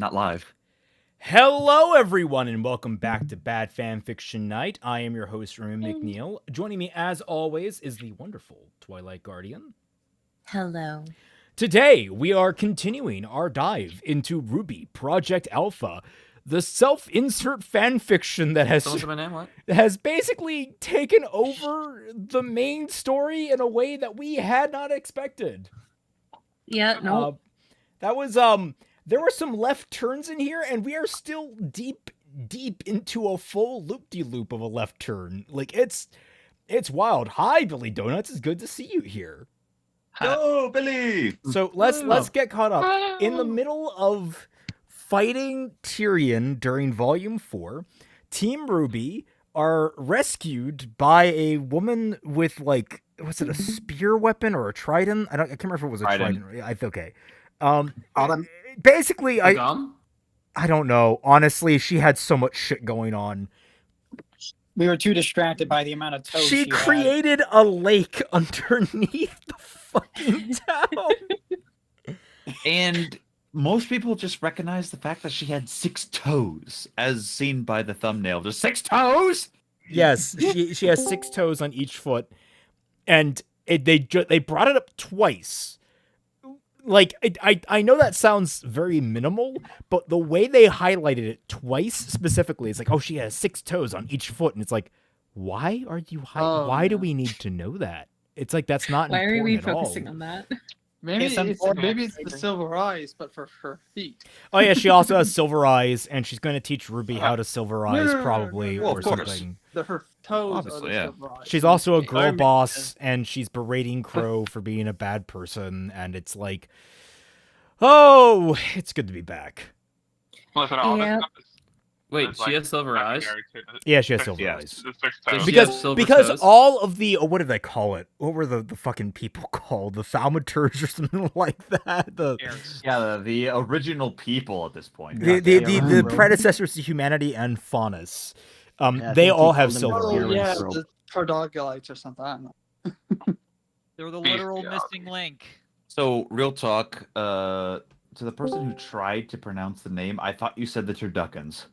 Not live. Hello, everyone, and welcome back to Bad Fanfiction Night. I am your host, Raymond McNeil. Joining me, as always, is the wonderful Twilight Guardian. Hello. Today, we are continuing our dive into RWBY Project Alpha, the self-insert fanfiction that has basically taken over the main story in a way that we had not expected. Yeah, no. That was there were some left turns in here, and we are still deep into a full loop-de-loop of a left turn. Like, it's wild. Hi, Billy Donuts. It's good to see you here. Hello, Billy. So let's get caught up. In the middle of fighting Tyrion during Volume 4, Team RWBY are rescued by a woman with, like, was it a spear weapon or a trident? I can't remember if it was a trident. Okay. Basically, I don't know. Honestly, she had so much shit going on. We were too distracted by the amount of toast she created a lake underneath the fucking town. And most people just recognize the fact that she had 6 toes, as seen by the thumbnail. Just 6 toes? Yes, she has 6 toes on each foot, and they brought it up twice. Like, I know that sounds very minimal, but the way they highlighted it twice specifically, it's like, oh, she has 6 toes on each foot, and it's like, why are you? Why do we need to know that? It's like, that's not. Why are we focusing on that? Maybe it's the silver eyes, but for her feet. Oh yeah, she also has silver eyes, and she's going to teach RWBY how to silver eyes, probably, or something. Her toes obviously, are the silver eyes. She's also a girl boss, and she's berating Crow for being a bad person, and it's like, oh, it's good to be back. Well, if it all Yeah. Wait, she has silver eyes? Yeah, she has silver eyes. Does she Because have silver because toes? all of the what did they call it? What were the fucking people called? The thaumaturs or something like that. The original people at this point. The predecessors to humanity and Faunus. They all have silver. The Tardogalites or something. I don't know. They're the literal missing link. So, real talk, to the person who tried to pronounce the name, I thought you said the Turduckens.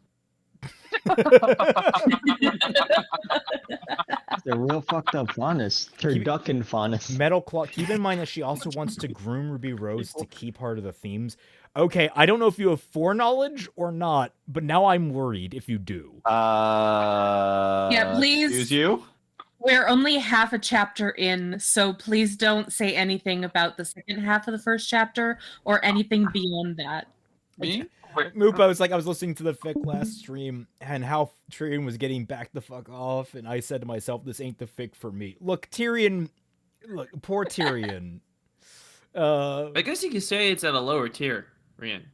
They're real fucked up Faunus. Turducken Faunus. Metal Claw. Keep in mind that she also wants to groom Ruby Rose to keep part of the themes. Okay, I don't know if you have foreknowledge or not, but now I'm worried if you do. Yeah, please. Excuse you? We're only half a chapter in, so please don't say anything about the second half of the first chapter or anything beyond that. Me? Moopa was like, I was listening to the fic last stream and how Tyrion was getting back the fuck off, and I said to myself, this ain't the fic for me. Look, poor Tyrion. I guess you could say it's at a lower tier, Rian.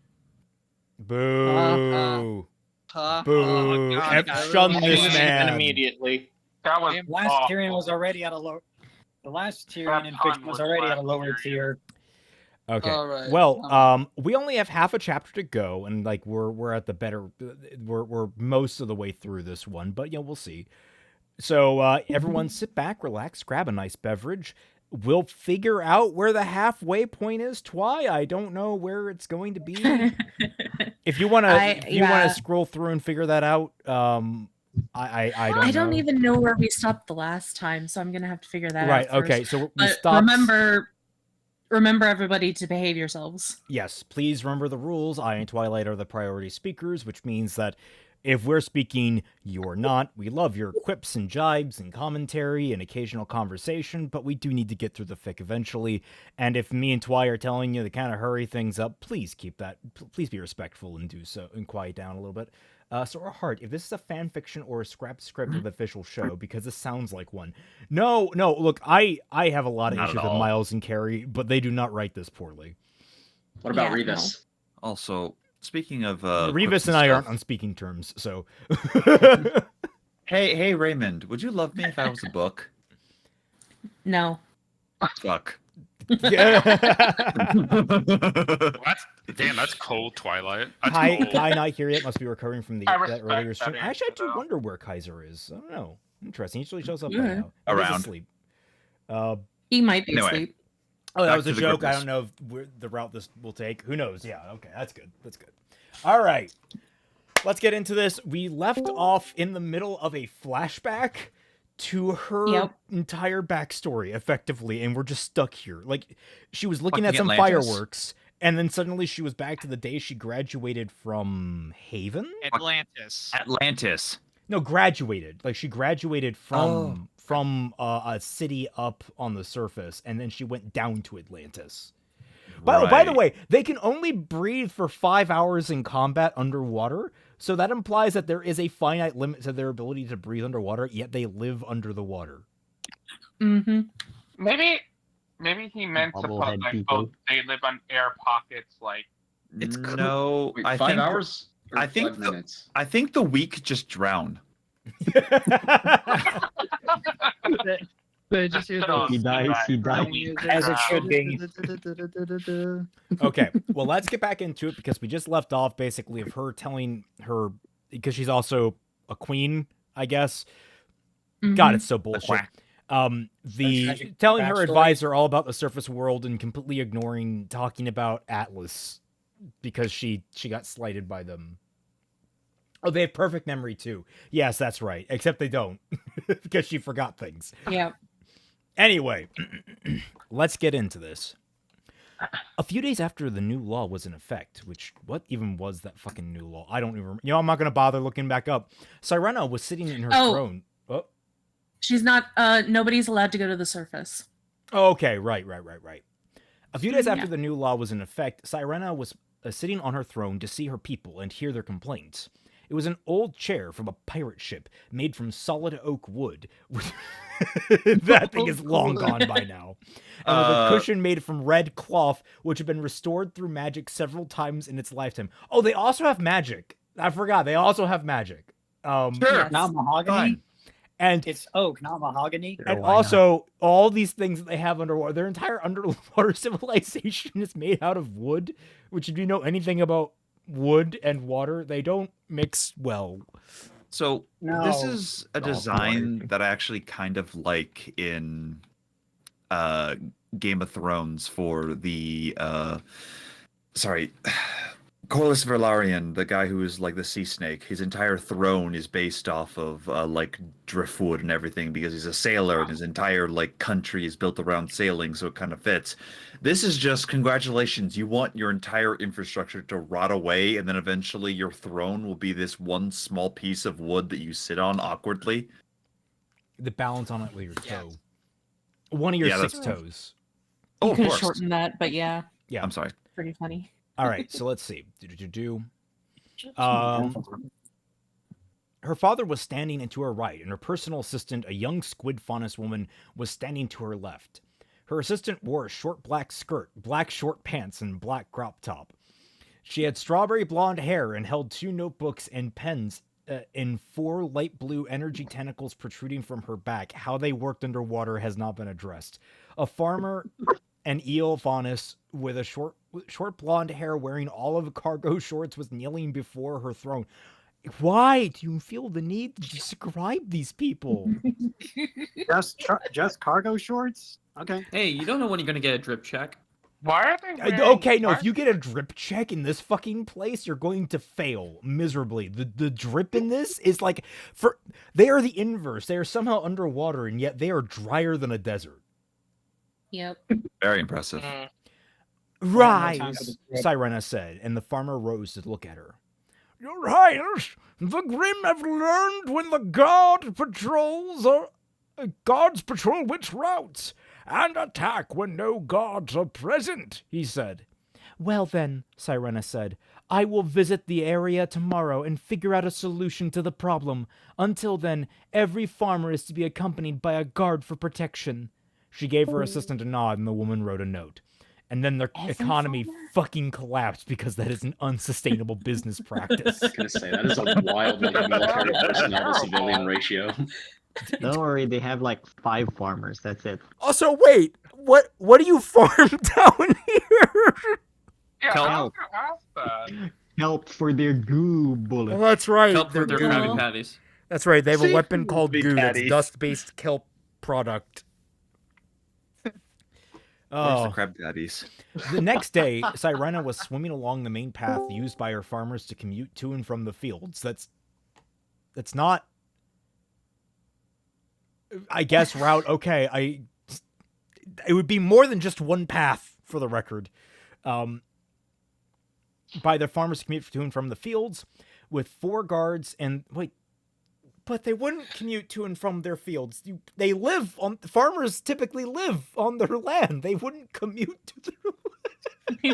Boo. Boo. Shun this man. Immediately. That was last Tyrion was already at a low. The last Tyrion in fiction was already at a lower tier. Okay. All right. Well, we only have half a chapter to go, and like we're at the better. We're most of the way through this one, but yeah, we'll see. So everyone, sit back, relax, grab a nice beverage. We'll figure out where the halfway point is. I don't know where it's going to be. If you want to scroll through and figure that out, I don't even know where we stopped the last time, so I'm gonna have to figure that out. Right. First. Okay. So we but stopped. Remember, everybody, to behave yourselves. Yes, please remember the rules. I and Twilight are the priority speakers, which means that if we're speaking, you're not. We love your quips and jibes and commentary and occasional conversation, but we do need to get through the fic eventually. And if me and Twi are telling you to kind of hurry things up, please keep that. Please be respectful and do so and quiet down a little bit. So, Heart, if this is a fan fiction or a scrap script of the official show, because this sounds like one. No, look, I have a lot of issues with Miles and Carrie, but they do not write this poorly. What about Rebus? No. Also, speaking of... Rebus and I aren't on speaking terms, so... Hey, Raymond, would you love me if I was a book? No. Fuck. That's cold, Twilight. Kai not here yet. Must be recovering from that earlier stream. Actually, I do wonder where Kaiser is. I don't know. Interesting. He usually shows up right now. Around. Asleep. He might be asleep. Oh, that was a joke. I don't know if the route this will take. Who knows? Yeah. Okay. That's good. All right. Let's get into this. We left off in the middle of a flashback to her entire backstory, effectively, and we're just stuck here. Like, she was looking at some fireworks, and then suddenly she was back to the day she graduated from Haven? Atlantis. No, graduated. Like, she graduated from a city up on the surface, and then she went down to Atlantis. By the way, they can only breathe for 5 hours in combat underwater, so that implies that there is a finite limit to their ability to breathe underwater, yet they live under the water. Mm-hmm. Maybe he meant to put like, oh, they live on air pockets, like. It's no. Wait, I 5 think, hours? Or I think 5 minutes? I think the weak just drown. They just hear those. He dies. As it should be. Okay, well, let's get back into it because we just left off basically of her telling her, because she's also a queen, I guess. Mm-hmm. God, it's so bullshit. Telling her backstory. advisor all about the surface world and completely ignoring talking about Atlas because she got slighted by them. Oh, they have perfect memory too. Yes, that's right. Except they don't because she forgot things. Yeah. Anyway, let's get into this. A few days after the new law was in effect, which, what even was that fucking new law? I don't even remember. You know, I'm not going to bother looking back up. Sirena was sitting in her throne. Oh. She's not, nobody's allowed to go to the surface. Oh, okay, right. A few days after the new law was in effect, Sirena was sitting on her throne to see her people and hear their complaints. It was an old chair from a pirate ship made from solid oak wood. That thing is long gone by now. And with a cushion made from red cloth, which had been restored through magic several times in its lifetime. Oh, they also have magic. I forgot. They also have magic. Sure. Not mahogany. Fine. And It's oak, not mahogany. And also, all these things that they have underwater, their entire underwater civilization is made out of wood, which if you know anything about wood and water, they don't mix well. So No. this is a design that I actually kind of like in Game of Thrones for the Corlys Velaryon, the guy who is like the sea snake. His entire throne is based off of like driftwood and everything because he's a sailor and his entire like country is built around sailing, so it kind of fits. This is just congratulations. You want your entire infrastructure to rot away, and then eventually your throne will be this one small piece of wood that you sit on awkwardly. The balance on it with your toe. One of your 6 toes. Oh, You of could have course. shortened that, but yeah, Yeah. I'm sorry. pretty funny. All right, so let's see. Her father was standing and to her right, and her personal assistant, a young squid faunus woman, was standing to her left. Her assistant wore a short black skirt, black short pants, and black crop top. She had strawberry blonde hair and held 2 notebooks and pens in 4 light blue energy tentacles protruding from her back. How they worked underwater has not been addressed. A farmer, an eel faunus with a short blonde hair wearing olive cargo shorts was kneeling before her throne. Why do you feel the need to describe these people? Just cargo shorts? Okay. Hey, you don't know when you're gonna get a drip check. Why are they wearing, Okay, no, why- if you get a drip check in this fucking place, you're going to fail miserably. The drip in this is like, they are the inverse. They are somehow underwater, and yet they are drier than a desert. Yep. Very impressive. Mm. Rise, Sirena said, and the farmer rose to look at her. Your Highness, the Grim have learned when the gods patrol which routes, and attack when no gods are present, he said. Well then, Sirena said, I will visit the area tomorrow and figure out a solution to the problem. Until then, every farmer is to be accompanied by a guard for protection. She gave her assistant a nod, and the woman wrote a note. And then their economy fucking collapsed because that is an unsustainable business practice. I was gonna say that is a wild like military personnel to civilian ratio. Don't worry, they have like 5 farmers. That's it. Also, wait, what do you farm down here? Yeah, I was Help. gonna ask that. Help for their goo bullets. That's right. Help for their goo. Krabby Patties. That's right. They have a See? weapon called Big goo. That's patties. dust-based kelp product. Where's the Oh. crab daddies? The next day, Sirena was swimming along the main path used by her farmers to commute to and from the fields. That's not, I guess, route. Okay, it would be more than just one path, for the record. By their farmers to commute to and from the fields with 4 guards and but they wouldn't commute to and from their fields. Farmers typically live on their land. They wouldn't commute to their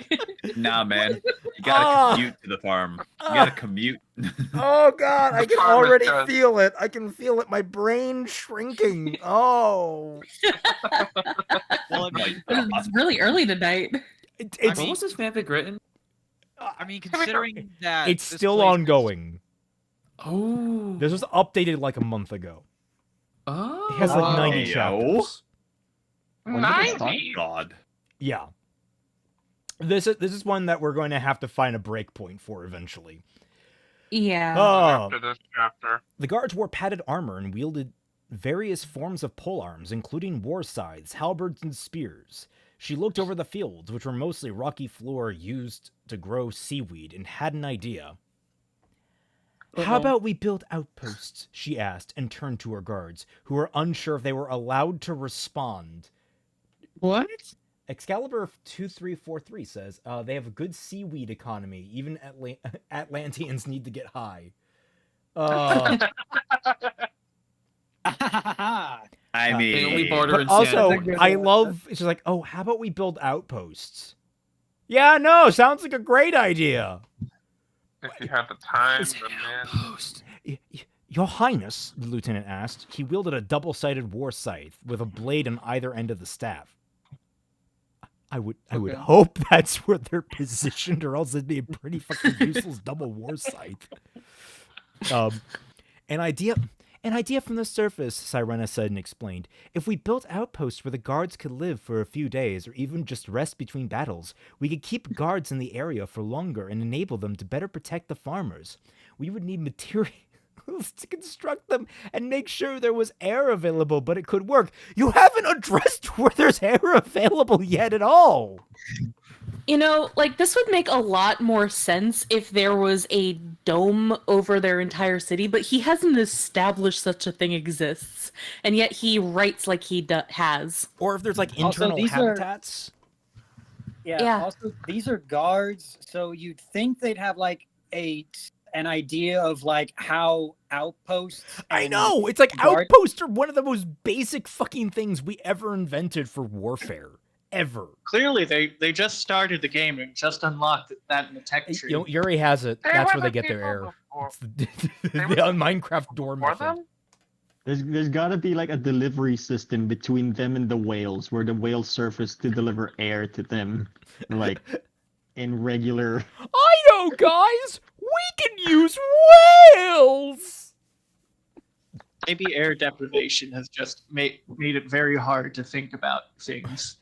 Nah, man. You gotta commute to the farm. You gotta commute. Oh God, I can farmers already does. feel it. I can feel it. My brain shrinking. Oh. Well, I mean, It's really early tonight. When was this fanfic written? considering that It's this still place is- ongoing. Oh. This was updated like a month ago. Oh. It has like 90 Yo. chapters. When did it start? 90. God. Yeah. This is one that we're going to have to find a break point for eventually. Yeah. Oh. After this chapter. The guards wore padded armor and wielded various forms of polearms, including war scythes, halberds, and spears. She looked over the fields, which were mostly rocky floor used to grow seaweed, and had an idea. How about we build outposts? She asked, and turned to her guards, who were unsure if they were allowed to respond. What? Excalibur 2343 says, they have a good seaweed economy. Even Atlanteans need to get high. I mean, They only border But in also, Santa Fe. I love, it's just like, oh, how about we build outposts? Yeah, no, sounds like a great idea. If you had the time, It's the an men. outpost. Your Highness, the lieutenant asked. He wielded a double-sided war scythe with a blade on either end of the staff. I would hope that's where they're positioned, or else it'd be a pretty fucking useless double war scythe. An idea from the surface, Sirena said and explained. If we built outposts where the guards could live for a few days, or even just rest between battles, we could keep guards in the area for longer and enable them to better protect the farmers. We would need materials to construct them and make sure there was air available, but it could work. You haven't addressed where there's air available yet at all. You know, like, this would make a lot more sense if there was a dome over their entire city, but he hasn't established such a thing exists, and yet he writes like he has. Or if there's like Also, internal these are- habitats. Yeah. Also, these are guards, so you'd think they'd have like an idea of like how outposts. I and know! It's like guard- outposts are one of the most basic fucking things we ever invented for warfare. Ever. Clearly, they just started the game and just unlocked that in the tech tree. Yuri has it. They That's were where they the get their people air. before- It's the They were the Minecraft door For method. them? There's gotta be like a delivery system between them and the whales, where the whales surface to deliver air to them, like in regular. I know, guys! We can use whales! Maybe air deprivation has just made it very hard to think about things.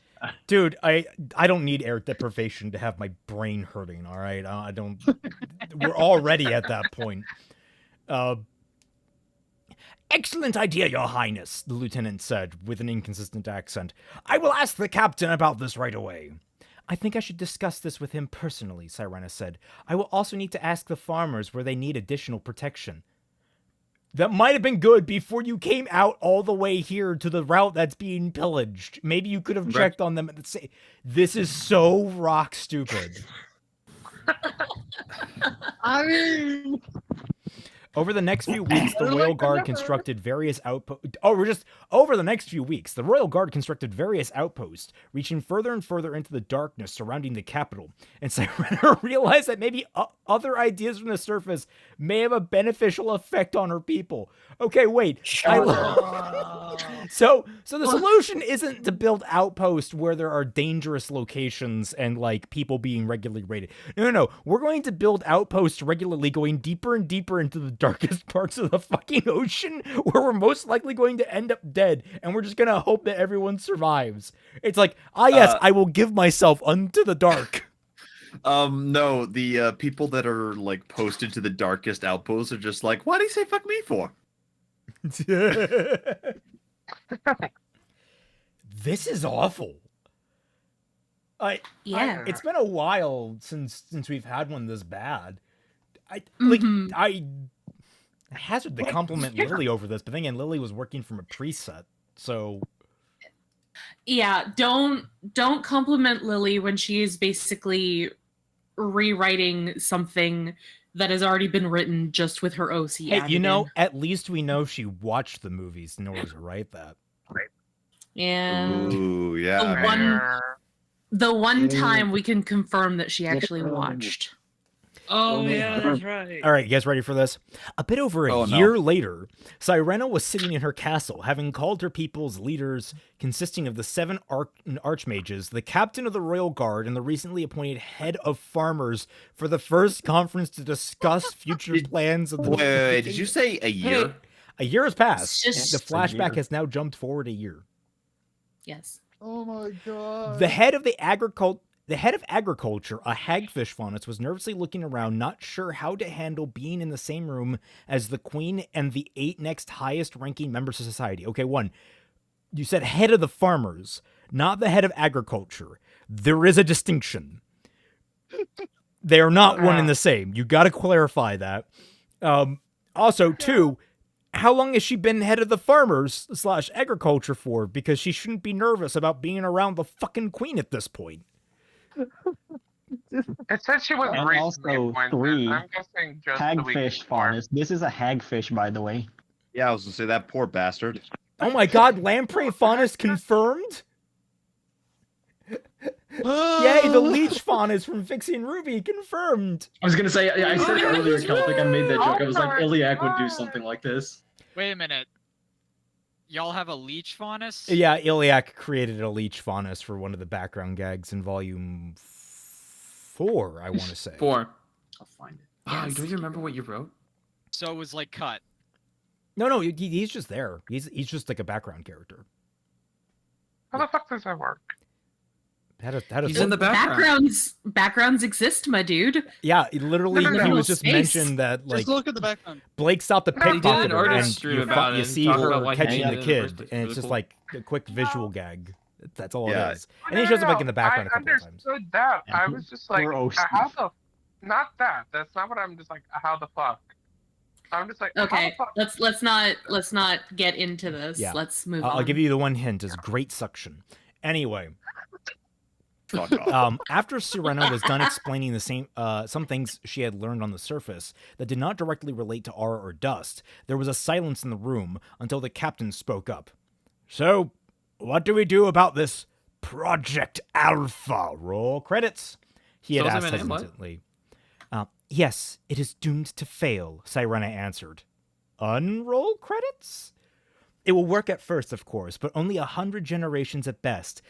Dude, I don't need air deprivation to have my brain hurting, alright? I don't... We're already at that point. Excellent idea, Your Highness, the lieutenant said, with an inconsistent accent. I will ask the captain about this right away. I think I should discuss this with him personally, Sirena said. I will also need to ask the farmers where they need additional protection. That might have been good before you came out all the way here to the route that's being pillaged. Maybe you could have checked on them at the same... This is so rock stupid. I mean, Over the next few weeks, the Royal Guard constructed various outposts. Over the next few weeks, the Royal Guard constructed various outposts, reaching further and further into the darkness surrounding the capital. And Sirena realized that maybe other ideas from the surface may have a beneficial effect on her people. Okay, wait. So the solution isn't to build outposts where there are dangerous locations and like people being regularly raided. No. We're going to build outposts regularly, going deeper and deeper into the darkest parts of the fucking ocean, where we're most likely going to end up dead, and we're just gonna hope that everyone survives. It's like, yes, I will give myself unto the dark. No, the people that are like posted to the darkest outposts are just like, why do you say fuck me for? This is awful. Yeah. It's been a while since we've had one this bad. I hazard the compliment Lily over this, but then again, Lily was working from a preset, so Yeah, don't compliment Lily when she is basically rewriting something that has already been written just with her OC. hey, added in. at least we know she watched the movies in order to write that. Yeah. Ooh, yeah. The one time we can confirm that she actually watched. Oh yeah, that's right. All right, you guys ready for this? A bit over a year later, Sirena was sitting in her castle, having called her people's leaders, consisting of the 7 archmages, the captain of the royal guard, and the recently appointed head of farmers, for the first conference to discuss future plans of the... Wait, did you say a year? A year has passed. Just The flashback has now jumped forward a year. Yes. Oh my god. The head of agriculture, a hagfish faunus, was nervously looking around, not sure how to handle being in the same room as the queen and the 8 next highest ranking members of society. Okay, 1. You said head of the farmers, not the head of agriculture. There is a distinction. They are not one and the same. You got to clarify that. Also, 2, how long has she been head of the farmers / agriculture for? Because she shouldn't be nervous about being around the fucking queen at this point. It said she was And recently also appointed. 3, I'm guessing just the week hagfish before. faunus. This is a hagfish, by the way. Yeah, I was gonna say that poor bastard. Oh my god, lamprey faunus confirmed? Yay, the leech faunus from Fixing Ruby confirmed. I was gonna say, I said it earlier, Celtic. I made that joke. I was like, Iliac would do something like this. Wait a minute. Y'all have a leech faunus? Yeah, Iliac created a leech faunus for one of the background gags in volume 4, I want to say. 4. I'll find it. Ah, do you remember what you wrote? So it was like cut. No, he's just there. He's just like a background character. How the fuck does that work? He's in the background. Backgrounds exist, my dude. Yeah, literally, No, he no, was just space. mentioned that, like, Just look at the background. Blake stopped the He did an pickpocketer, artist and stream about it you and see talk her about why he catching did the it in the kid, first place. and it's Really just cool. like a quick visual gag. That's all Yeah. it is. And he shows up like in the background a I couple of times. understood that. And I was just like, poor OC. how the... Not that. That's not what I'm just like, how the fuck? I'm just like, Okay, how the fuck? let's not get into this. Yeah. Let's move on. I'll give you the one hint: is great suction. Anyway, Fuck off. after Sirena was done explaining some things she had learned on the surface that did not directly relate to aura or dust, there was a silence in the room until the captain spoke up. So, what do we do about this Project Alpha? Roll credits. He had So asked what's the name, what? hesitantly. Yes, it is doomed to fail, Sirena answered. Unroll credits? It will work at first, of course, but only 100 generations at best.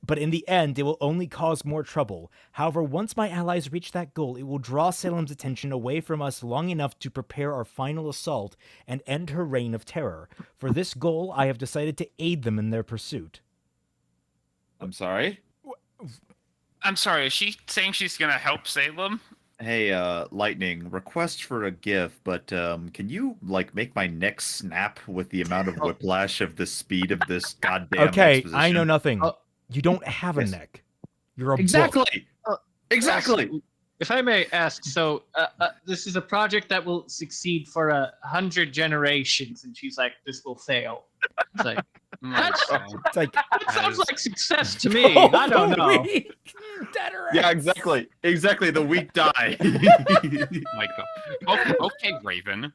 But in the end, it will only cause more trouble. However, once my allies reach that goal, it will draw Salem's attention away from us long enough to prepare our final assault and end her reign of terror. For this goal, I have decided to aid them in their pursuit. I'm sorry. I'm sorry, is she saying she's gonna help Salem? Hey, Lightning, request for a GIF, but can you like make my neck snap with the amount of whiplash of the speed of this goddamn Okay, exposition? I know nothing. You don't have a Yes. neck. You're a book. Exactly. Exactly. If I may ask, so this is a project that will succeed for 100 generations, and she's like, "This will fail." It's like, It's like, that sounds like success to me. I don't know. Yeah, exactly. Exactly. The weak die. Like, okay, Raven.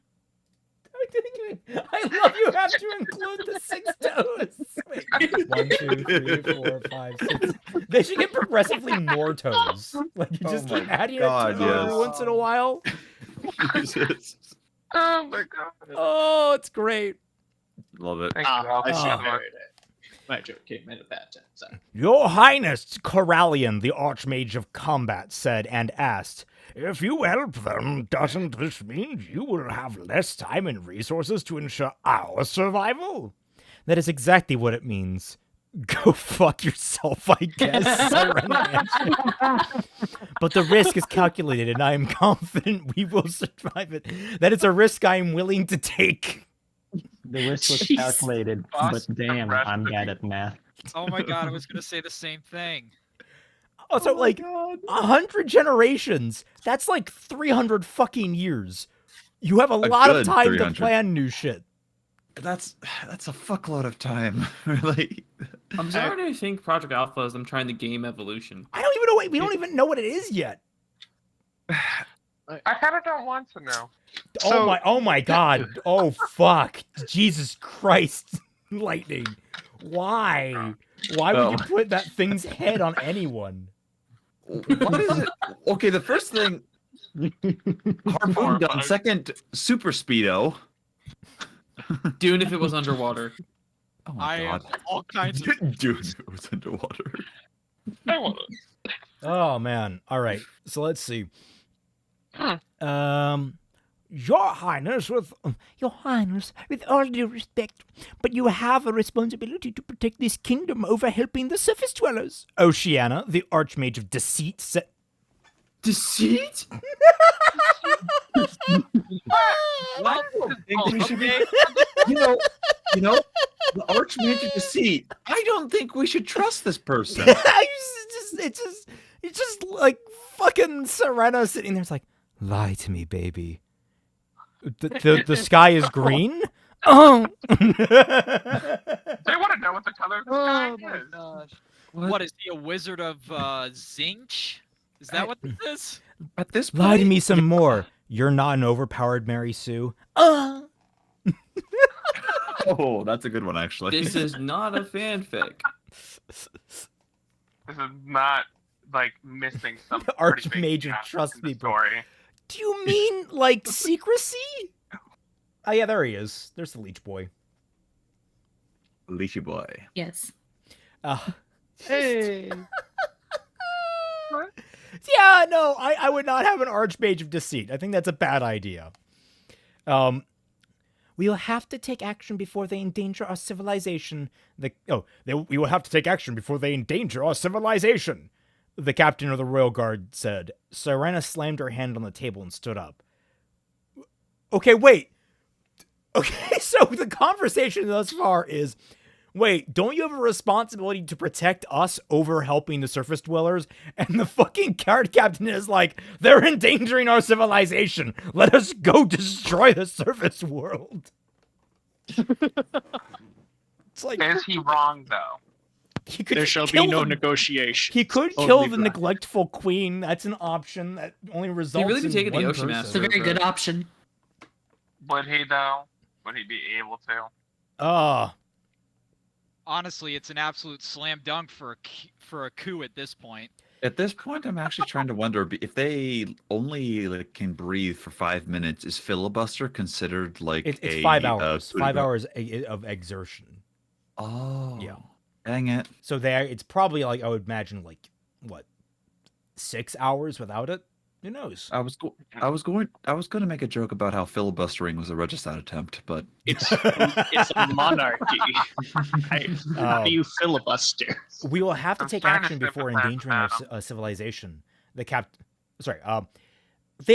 I love you have to include the 6 toes. Wait, 1, 2, 3, 4, 5, 6. They should get progressively more toes. Like you just Oh keep my adding God, a toe every yes. once in a while. Jesus. Oh my god. Oh, it's great. Love it. Thank you. I should have Oh. buried it. My joke came in a bad time. Sorry. Your Highness, Corallian, the Archmage of Combat, said and asked, if you help them, doesn't this mean you will have less time and resources to ensure our survival? That is exactly what it means. Go fuck yourself, I guess. Sirena answered. But the risk is calculated, and I am confident we will survive it. That is a risk I am willing to take. The risk was Jeez. calculated, Boss but damn, rest I'm of bad you. at math. Oh my god, I was gonna say the same thing. Also, like, 100 generations. That's like 300 fucking years. You have a lot of good time 300. to plan new shit. That's a fuckload of time, really. I'm starting to think Project Alpha is them trying to game evolution. I don't even know. We don't even know what it is yet. I kind of don't want to know. Oh my god. Oh fuck. Jesus Christ. Lightning. Why? Why would you put that thing's head on anyone? What is it? Okay, the first thing, harpoon gun. Second, super speedo. Dune if it was underwater. Oh my god. All kinds of Dude, it was underwater. I want it. Oh man. All right. So let's see. Your Highness, with all due respect, but you have a responsibility to protect this kingdom over helping the surface dwellers. Oceana, the Archmage of Deceit, said. Deceit? Well, You know, the Archmage of Deceit. I don't think we should trust this person. it's just like fucking Serena sitting there. It's like, lie to me, baby. The sky is green. Oh. They want to know what the color of the sky oh my is. gosh. What is he, a wizard of Zinch? Is that what this is? At this point, Lie to me some more. You're not an overpowered Mary Sue. Oh, that's a good one, actually. This is not a fanfic. This is not like missing some Archmage of Trust Me, bro. story. Do you mean like secrecy? Oh yeah, there he is. There's the Leech Boy. Leechy boy. Yes. Hey. Yeah, no, I would not have an Archmage of Deceit. I think that's a bad idea. We will have to take action before they endanger our civilization. We will have to take action before they endanger our civilization. The captain of the Royal Guard said. Serena slammed her hand on the table and stood up. Okay, wait. Okay, so the conversation thus far is, wait, don't you have a responsibility to protect us over helping the surface dwellers? And the fucking guard captain is like, they're endangering our civilization. Let us go destroy the surface world. It's like, Is he wrong though? he could There shall kill be no them. negotiation. He could kill the neglectful queen. That's an option that only results really be in taking the one Ocean person. It's a very good option. Would he though? Would he be able to? Honestly, it's an absolute slam dunk for a coup at this point. At this point, I'm actually trying to wonder if they only can breathe for 5 minutes. Is filibuster considered like It's 5 hours. 5 hours of exertion. Oh, yeah. Dang it. So it's probably like, I would imagine, like, what, 6 hours without it? Who knows? I was going to make a joke about how filibustering was a regicide attempt, but It's a monarchy. How do you filibuster? We will have to I'm take starting to action before sympathize endangering our with civilization. They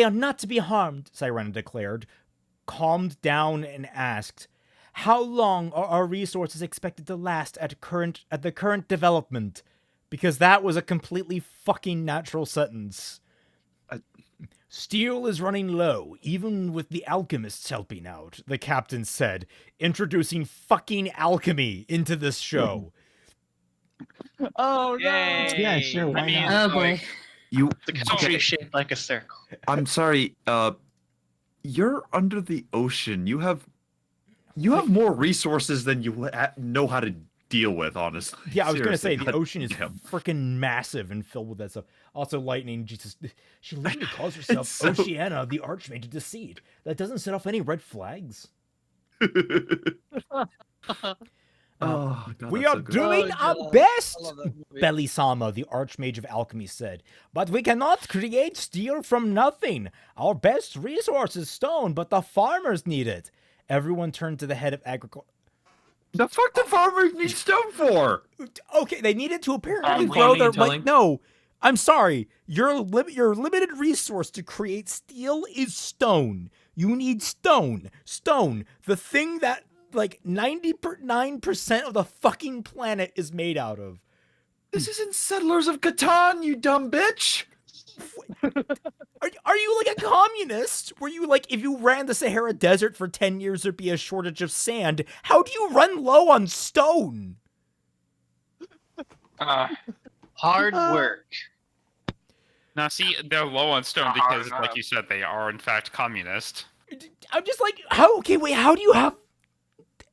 are not to be harmed, Sirena declared, calmed down and asked, how long are our resources expected to last at the current development? Because that was a completely fucking natural sentence. Steel is running low, even with the alchemists helping out, the captain said, introducing fucking alchemy into this show. Oh no! Yeah, sure. Why not? Oh boy. The country is shaped like a circle. I'm sorry. You're under the ocean. You have more resources than you know how to deal with, honestly. Yeah, I was going to say, Seriously, the God ocean is damn. freaking massive and filled with that stuff. Also, Lightning, Jesus, she literally calls herself so- Oceana, the Archmage of Deceit. That doesn't set off any red flags. Oh, God, We that's are so good. doing Oh, our God. best, I love that movie. Belisama, the Archmage of Alchemy, said. But we cannot create steel from nothing. Our best resource is stone, but the farmers need it. Everyone turned to the head of agriculture. The fuck do farmers need stone for? Okay, they needed to apparently Learning grow their and telling. no. I'm sorry. Your limited resource to create steel is stone. You need stone. Stone, the thing that like 99% of the fucking planet is made out of. This isn't Settlers of Catan, you dumb bitch! Are you like a communist? Were you like, if you ran the Sahara Desert for 10 years, there'd be a shortage of sand? How do you run low on stone? Hard work. Now, see, they're low on stone because, like you said, they are in fact communist. I'm just like, how do you have...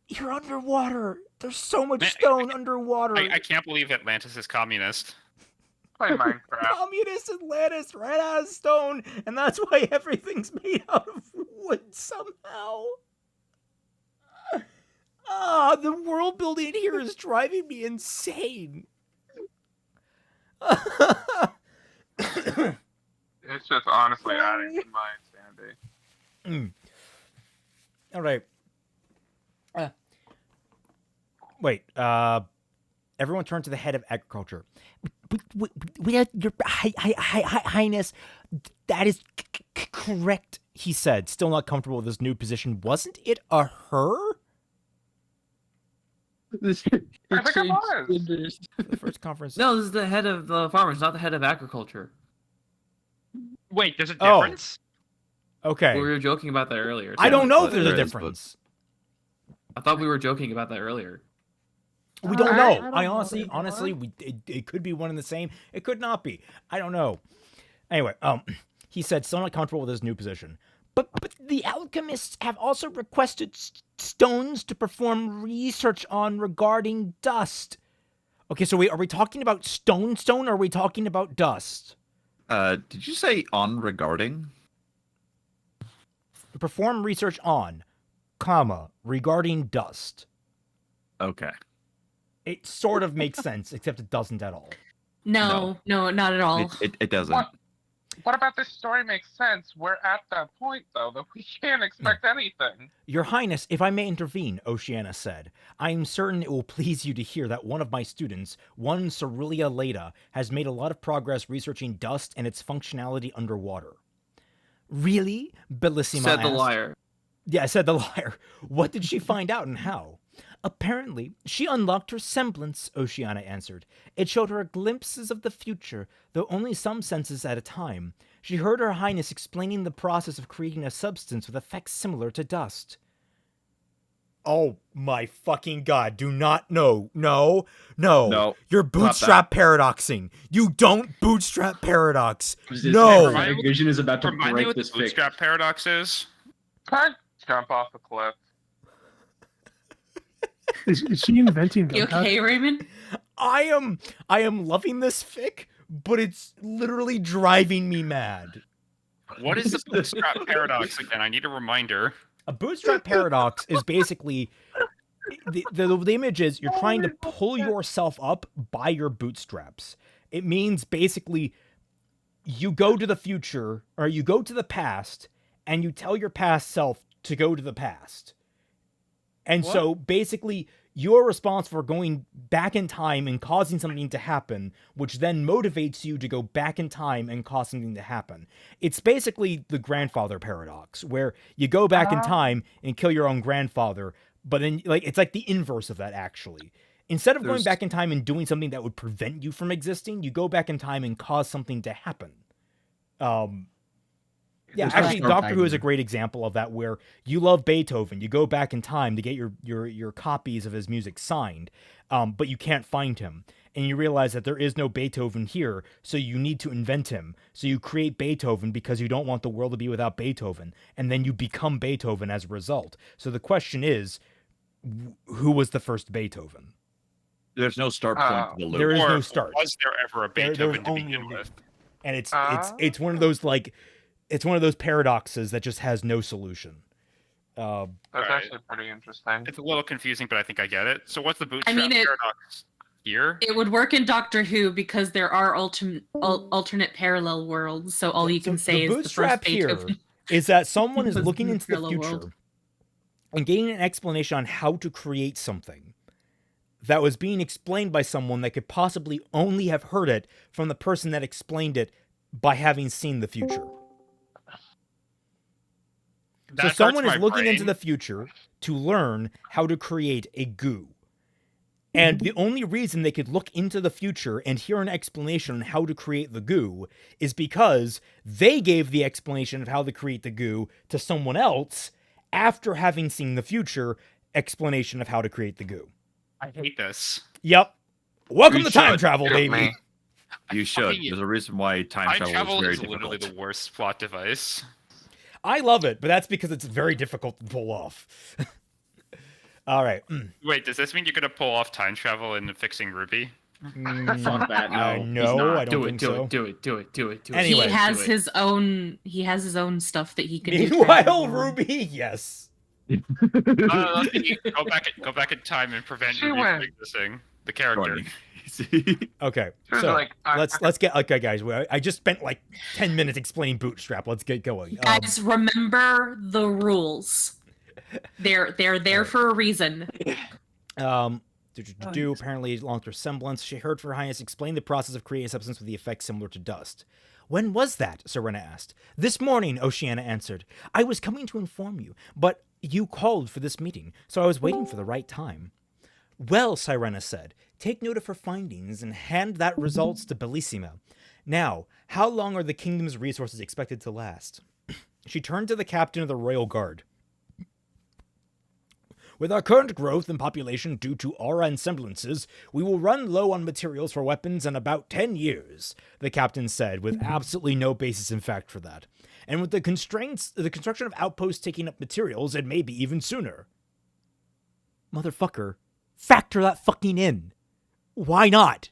You're underwater. There's so much stone underwater. I can't believe Atlantis is communist. Play Minecraft. Communist Atlantis ran out of stone, and that's why everything's made out of wood somehow. The world building here is driving me insane. It's just honestly adding to my insanity. All right. Wait. Everyone turn to the head of agriculture. Your Highness, that is correct, he said, still not comfortable with his new position. Wasn't it a her? I think it was. The first conference. No, this is the head of the farmers, not the head of agriculture. Wait, there's a difference? Okay. We were joking about that earlier. I don't know if there's a difference. I thought we were joking about that earlier. We don't know. I honestly, it could be one and the same. It could not be. I don't know. Anyway, he said, still not comfortable with his new position. But the alchemists have also requested stones to perform research on regarding dust. Okay, so are we talking about stone, or are we talking about dust? Did you say on regarding? Perform research on, comma, regarding dust. Okay. It sort of makes sense, except it doesn't at all. No, not at all. It doesn't. What about this story makes sense? We're at that point, though, that we can't expect anything. Your Highness, if I may intervene, Oceana said, I am certain it will please you to hear that one of my students, one Cerelia Leda, has made a lot of progress researching dust and its functionality underwater. Really? Bellissima Said the asked. liar. Yeah, said the liar. What did she find out and how? Apparently, she unlocked her semblance, Oceana answered. It showed her glimpses of the future, though only some senses at a time. She heard Her Highness explaining the process of creating a substance with effects similar to dust. Oh my fucking god, do not, no. You're bootstrap paradoxing. You don't bootstrap paradox. No. My vision is about to Remind me break what this the bootstrap paradox is. Can't jump off a cliff. Is she inventing You okay, Raymond? I am loving this fic, but it's literally driving me mad. What is the bootstrap paradox again? I need a reminder. A bootstrap paradox is basically the image is you're trying to pull yourself up by your bootstraps. It means basically you go to the future or you go to the past and you tell your past self to go to the past. And so basically you're responsible for going back in time and causing something to happen, which then motivates you to go back in time and cause something to happen. It's basically the grandfather paradox, where you go back in time and kill your own grandfather, but then it's like the inverse of that, actually. Instead of going back in time and doing something that would prevent you from existing, you go back in time and cause something to happen. Yeah, actually, Doctor Who is a great example of that, where you love Beethoven, you go back in time to get your copies of his music signed, but you can't find him, and you realize that there is no Beethoven here, so you need to invent him. So you create Beethoven because you don't want the world to be without Beethoven, and then you become Beethoven as a result. So the question is, who was the first Beethoven? There's no start point to the loop. There is no start. Was there ever a Beethoven to begin with? And it's one of those it's one of those paradoxes that just has no solution. That's actually pretty interesting. It's a little confusing, but I think I get it. So what's the bootstrap it- paradox here? It would work in Doctor Who because there are alternate parallel worlds. So all you can say is the bootstrap first here Beethoven. is that someone is Was looking in into the parallel future world. and getting an explanation on how to create something that was being explained by someone that could possibly only have heard it from the person that explained it by having seen the future. So That someone hurts is my looking into brain. the future to learn how to create a goo. And the only reason they could look into the future and hear an explanation on how to create the goo is because they gave the explanation of how to create the goo to someone else after having seen the future explanation of how to create the goo. I hate this. Yep. Welcome You to time should. travel, baby. You should. There's a reason why time travel is very difficult. Literally the worst plot device. I love it, but that's because it's very difficult to pull off. All right. Wait, does this mean you're gonna pull off time travel in Fixing Ruby? Fuck that. No. No, I don't think so. Do it. Anyway, he has his own. He has his own stuff that he can. Meanwhile, Ruby, yes. Go back in time and prevent Ruby from existing. The character. Okay, Sure, so like, let's get okay, guys. I just spent like 10 minutes explaining Bootstrap. Let's get going. Guys, remember the rules. They're there for a reason. Apparently, along with her semblance, she heard Her Highness explain the process of creating a substance with the effect similar to dust. When was that? Serena asked. This morning, Oceana answered. I was coming to inform you, but you called for this meeting, so I was waiting for the right time. Well, Sirena said, take note of her findings and hand that results to Bellissima. Now, how long are the kingdom's resources expected to last? She turned to the captain of the Royal Guard. With our current growth in population due to aura and semblances, we will run low on materials for weapons in about 10 years, the captain said, with absolutely no basis in fact for that. And with the construction of outposts taking up materials, it may be even sooner. Motherfucker, factor that fucking in. Why not?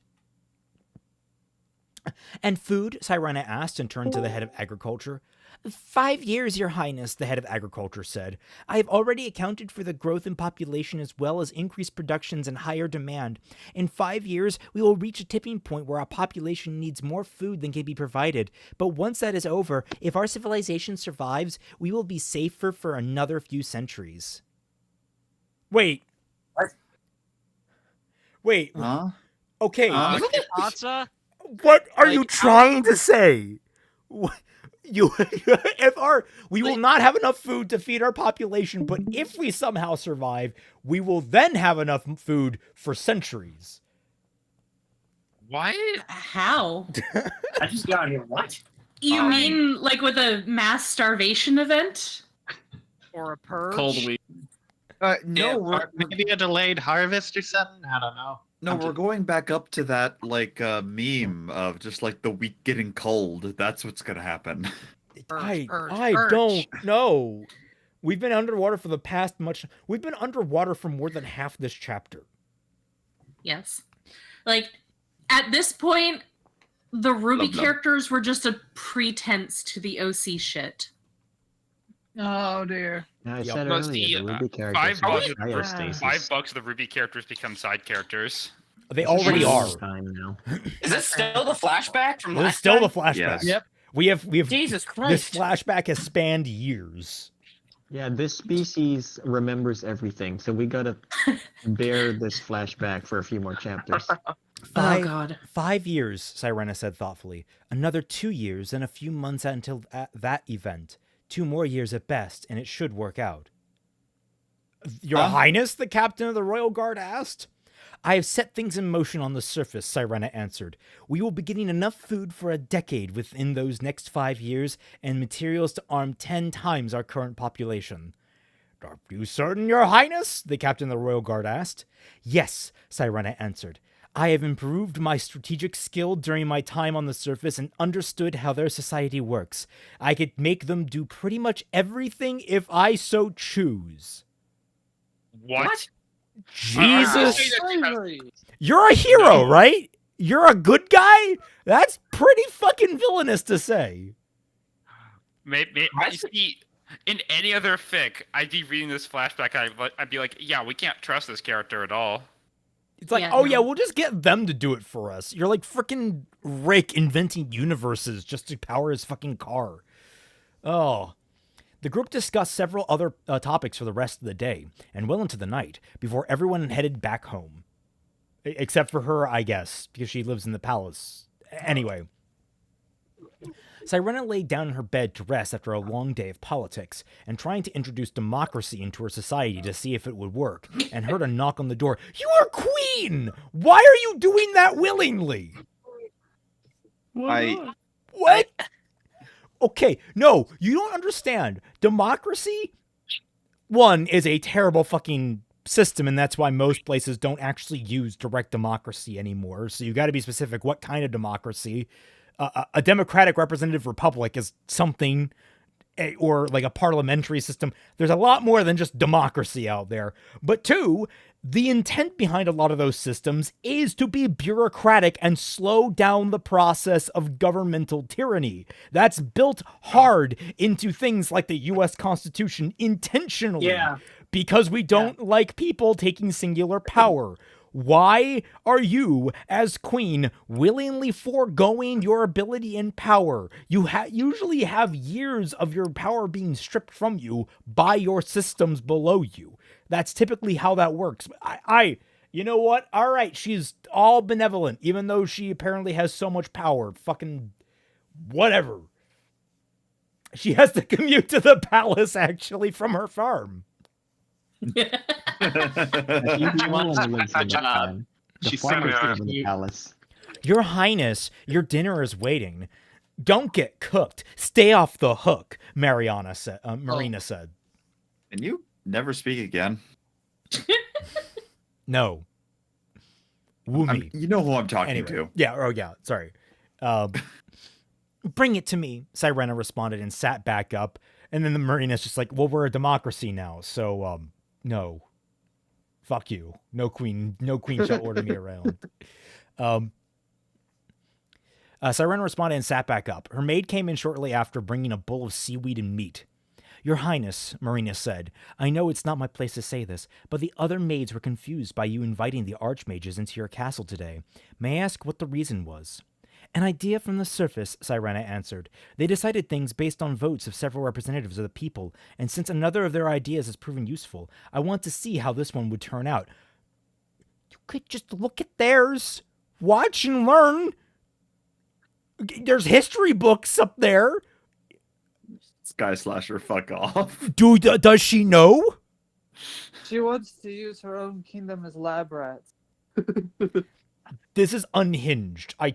And food? Sirena asked and turned to the head of agriculture. 5 years, Your Highness, the head of agriculture said. I have already accounted for the growth in population as well as increased productions and higher demand. In 5 years, we will reach a tipping point where our population needs more food than can be provided. But once that is over, if our civilization survives, we will be safer for another few centuries. Wait. Wait. Huh? Okay. Pizza? What are you trying to say? We will not have enough food to feed our population, but if we somehow survive, we will then have enough food for centuries. What? How? I just got here. What? You mean like with a mass starvation event? Or a purge? Cold week. No, maybe a delayed harvest or something. I don't know. No, we're going back up to that like meme of just like the week getting cold. That's what's gonna happen. I don't know. We've been underwater for the past We've been underwater for more than half this chapter. Yes. Like at this point, the Ruby characters were just a pretense to the OC shit. Oh dear. I said earlier, the Ruby characters $5 the Ruby characters become side characters. They already are. Time now. Is it still the flashback from last It's still the time? flashback. Yes. Yep. We have Jesus Christ. This flashback has spanned years. Yeah, this species remembers everything, so we gotta bear this flashback for a few more chapters. Oh God. 5 years, Sirena said thoughtfully. Another 2 years and a few months until that event. 2 more years at best, and it should work out. Your Highness, the captain of the Royal Guard asked. I have set things in motion on the surface, Sirena answered. We will be getting enough food for a decade within those next 5 years, and materials to arm 10 times our current population. Are you certain, Your Highness? The captain of the Royal Guard asked. Yes, Sirena answered. I have improved my strategic skill during my time on the surface and understood how their society works. I could make them do pretty much everything if I so choose. What? Jesus. You're a hero, right? You're a good guy? That's pretty fucking villainous to say. Maybe see, in any other fic, I'd be reading this flashback, I'd be like, yeah, we can't trust this character at all. It's like, yeah, we'll just get them to do it for us. You're like freaking Rick inventing universes just to power his fucking car. Oh. The group discussed several other topics for the rest of the day, and well into the night, before everyone headed back home. Except for her, I guess, because she lives in the palace. Anyway. Sirena laid down in her bed to rest after a long day of politics and trying to introduce democracy into her society to see if it would work, and heard a knock on the door. You are queen! Why are you doing that willingly? What? Okay, no, you don't understand. Democracy, one, is a terrible fucking system, and that's why most places don't actually use direct democracy anymore. So you got to be specific. What kind of democracy? A democratic representative republic is something, or like a parliamentary system. There's a lot more than just democracy out there. But two, the intent behind a lot of those systems is to be bureaucratic and slow down the process of governmental tyranny. That's built hard into things like the US Constitution intentionally. Yeah. Because we don't like people taking singular power. Why are you, as queen, willingly foregoing your ability and power? You usually have years of your power being stripped from you by your systems below you. That's typically how that works. You know what? All right, she's all benevolent, even though she apparently has so much power. Fucking whatever. She has to commute to the palace, actually, from her farm. She wants a job. She's the palace. Your Highness, your dinner is waiting. Don't get cooked. Stay off the hook, Marina said. Can you never speak again? No. Woomy. You know who I'm talking Anyway, to. Yeah, oh yeah, sorry. Bring it to me, Sirena responded and sat back up. And then the Marina's just like, well, we're a democracy now, so, no. Fuck you. No queen shall order me around. Sirena responded and sat back up. Her maid came in shortly after, bringing a bowl of seaweed and meat. Your Highness, Marina said, I know it's not my place to say this, but the other maids were confused by you inviting the archmages into your castle today. May I ask what the reason was? An idea from the surface, Sirena answered. They decided things based on votes of several representatives of the people, and since another of their ideas has proven useful, I want to see how this one would turn out. You could just look at theirs. Watch and learn. There's history books up there. Sky Slasher, fuck off. Dude, does she know? She wants to use her own kingdom as lab rats. This is unhinged. I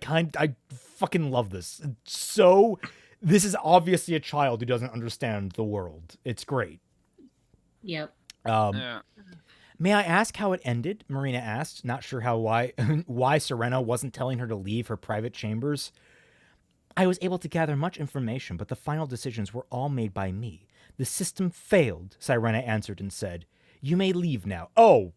fucking love this. This is obviously a child who doesn't understand the world. It's great. Yep. May I ask how it ended? Marina asked, not sure why Sirena wasn't telling her to leave her private chambers. I was able to gather much information, but the final decisions were all made by me. The system failed, Sirena answered and said. You may leave now. Oh.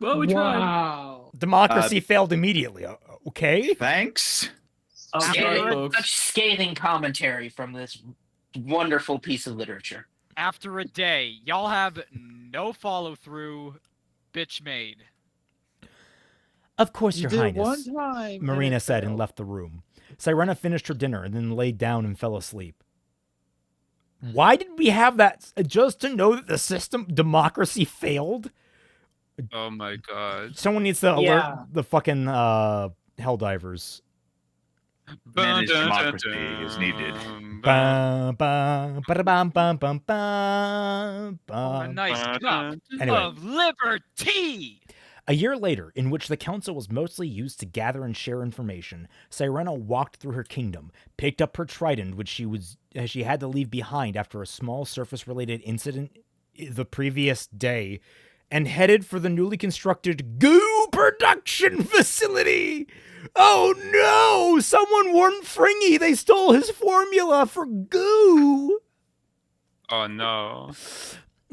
Well, we tried. Democracy failed immediately. Okay. Thanks. Such scathing commentary from this wonderful piece of literature. After a day, y'all have no follow-through, bitch made. Of course, Your Highness, one time, Marina said and left the room. Sirena finished her dinner and then laid down and fell asleep. Why did we have that? Just to know that the system, democracy failed? Oh my god. Someone needs to alert the fucking Helldivers. Managed democracy is needed. A nice cup of liberty! A year later, in which the council was mostly used to gather and share information, Sirena walked through her kingdom, picked up her trident, which she had to leave behind after a small surface-related incident the previous day, and headed for the newly constructed goo production facility. Oh no! Someone warned Fringy they stole his formula for goo! Oh no.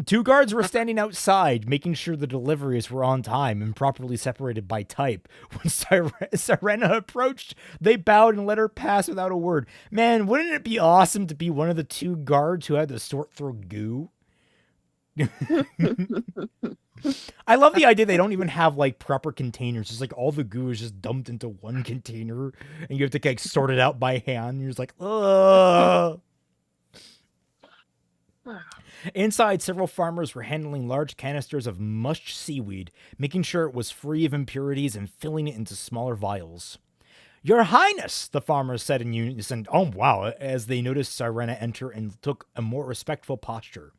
2 guards were standing outside, making sure the deliveries were on time and properly separated by type. When Sirena approached, they bowed and let her pass without a word. Man, wouldn't it be awesome to be one of the 2 guards who had to sort through goo? I love the idea they don't even have like proper containers. It's like all the goo is just dumped into one container and you have to like sort it out by hand. You're just like, ugh. Inside, several farmers were handling large canisters of mushed seaweed, making sure it was free of impurities and filling it into smaller vials. Your Highness, the farmers said in unison. Oh, wow, as they noticed Sirena enter and took a more respectful posture.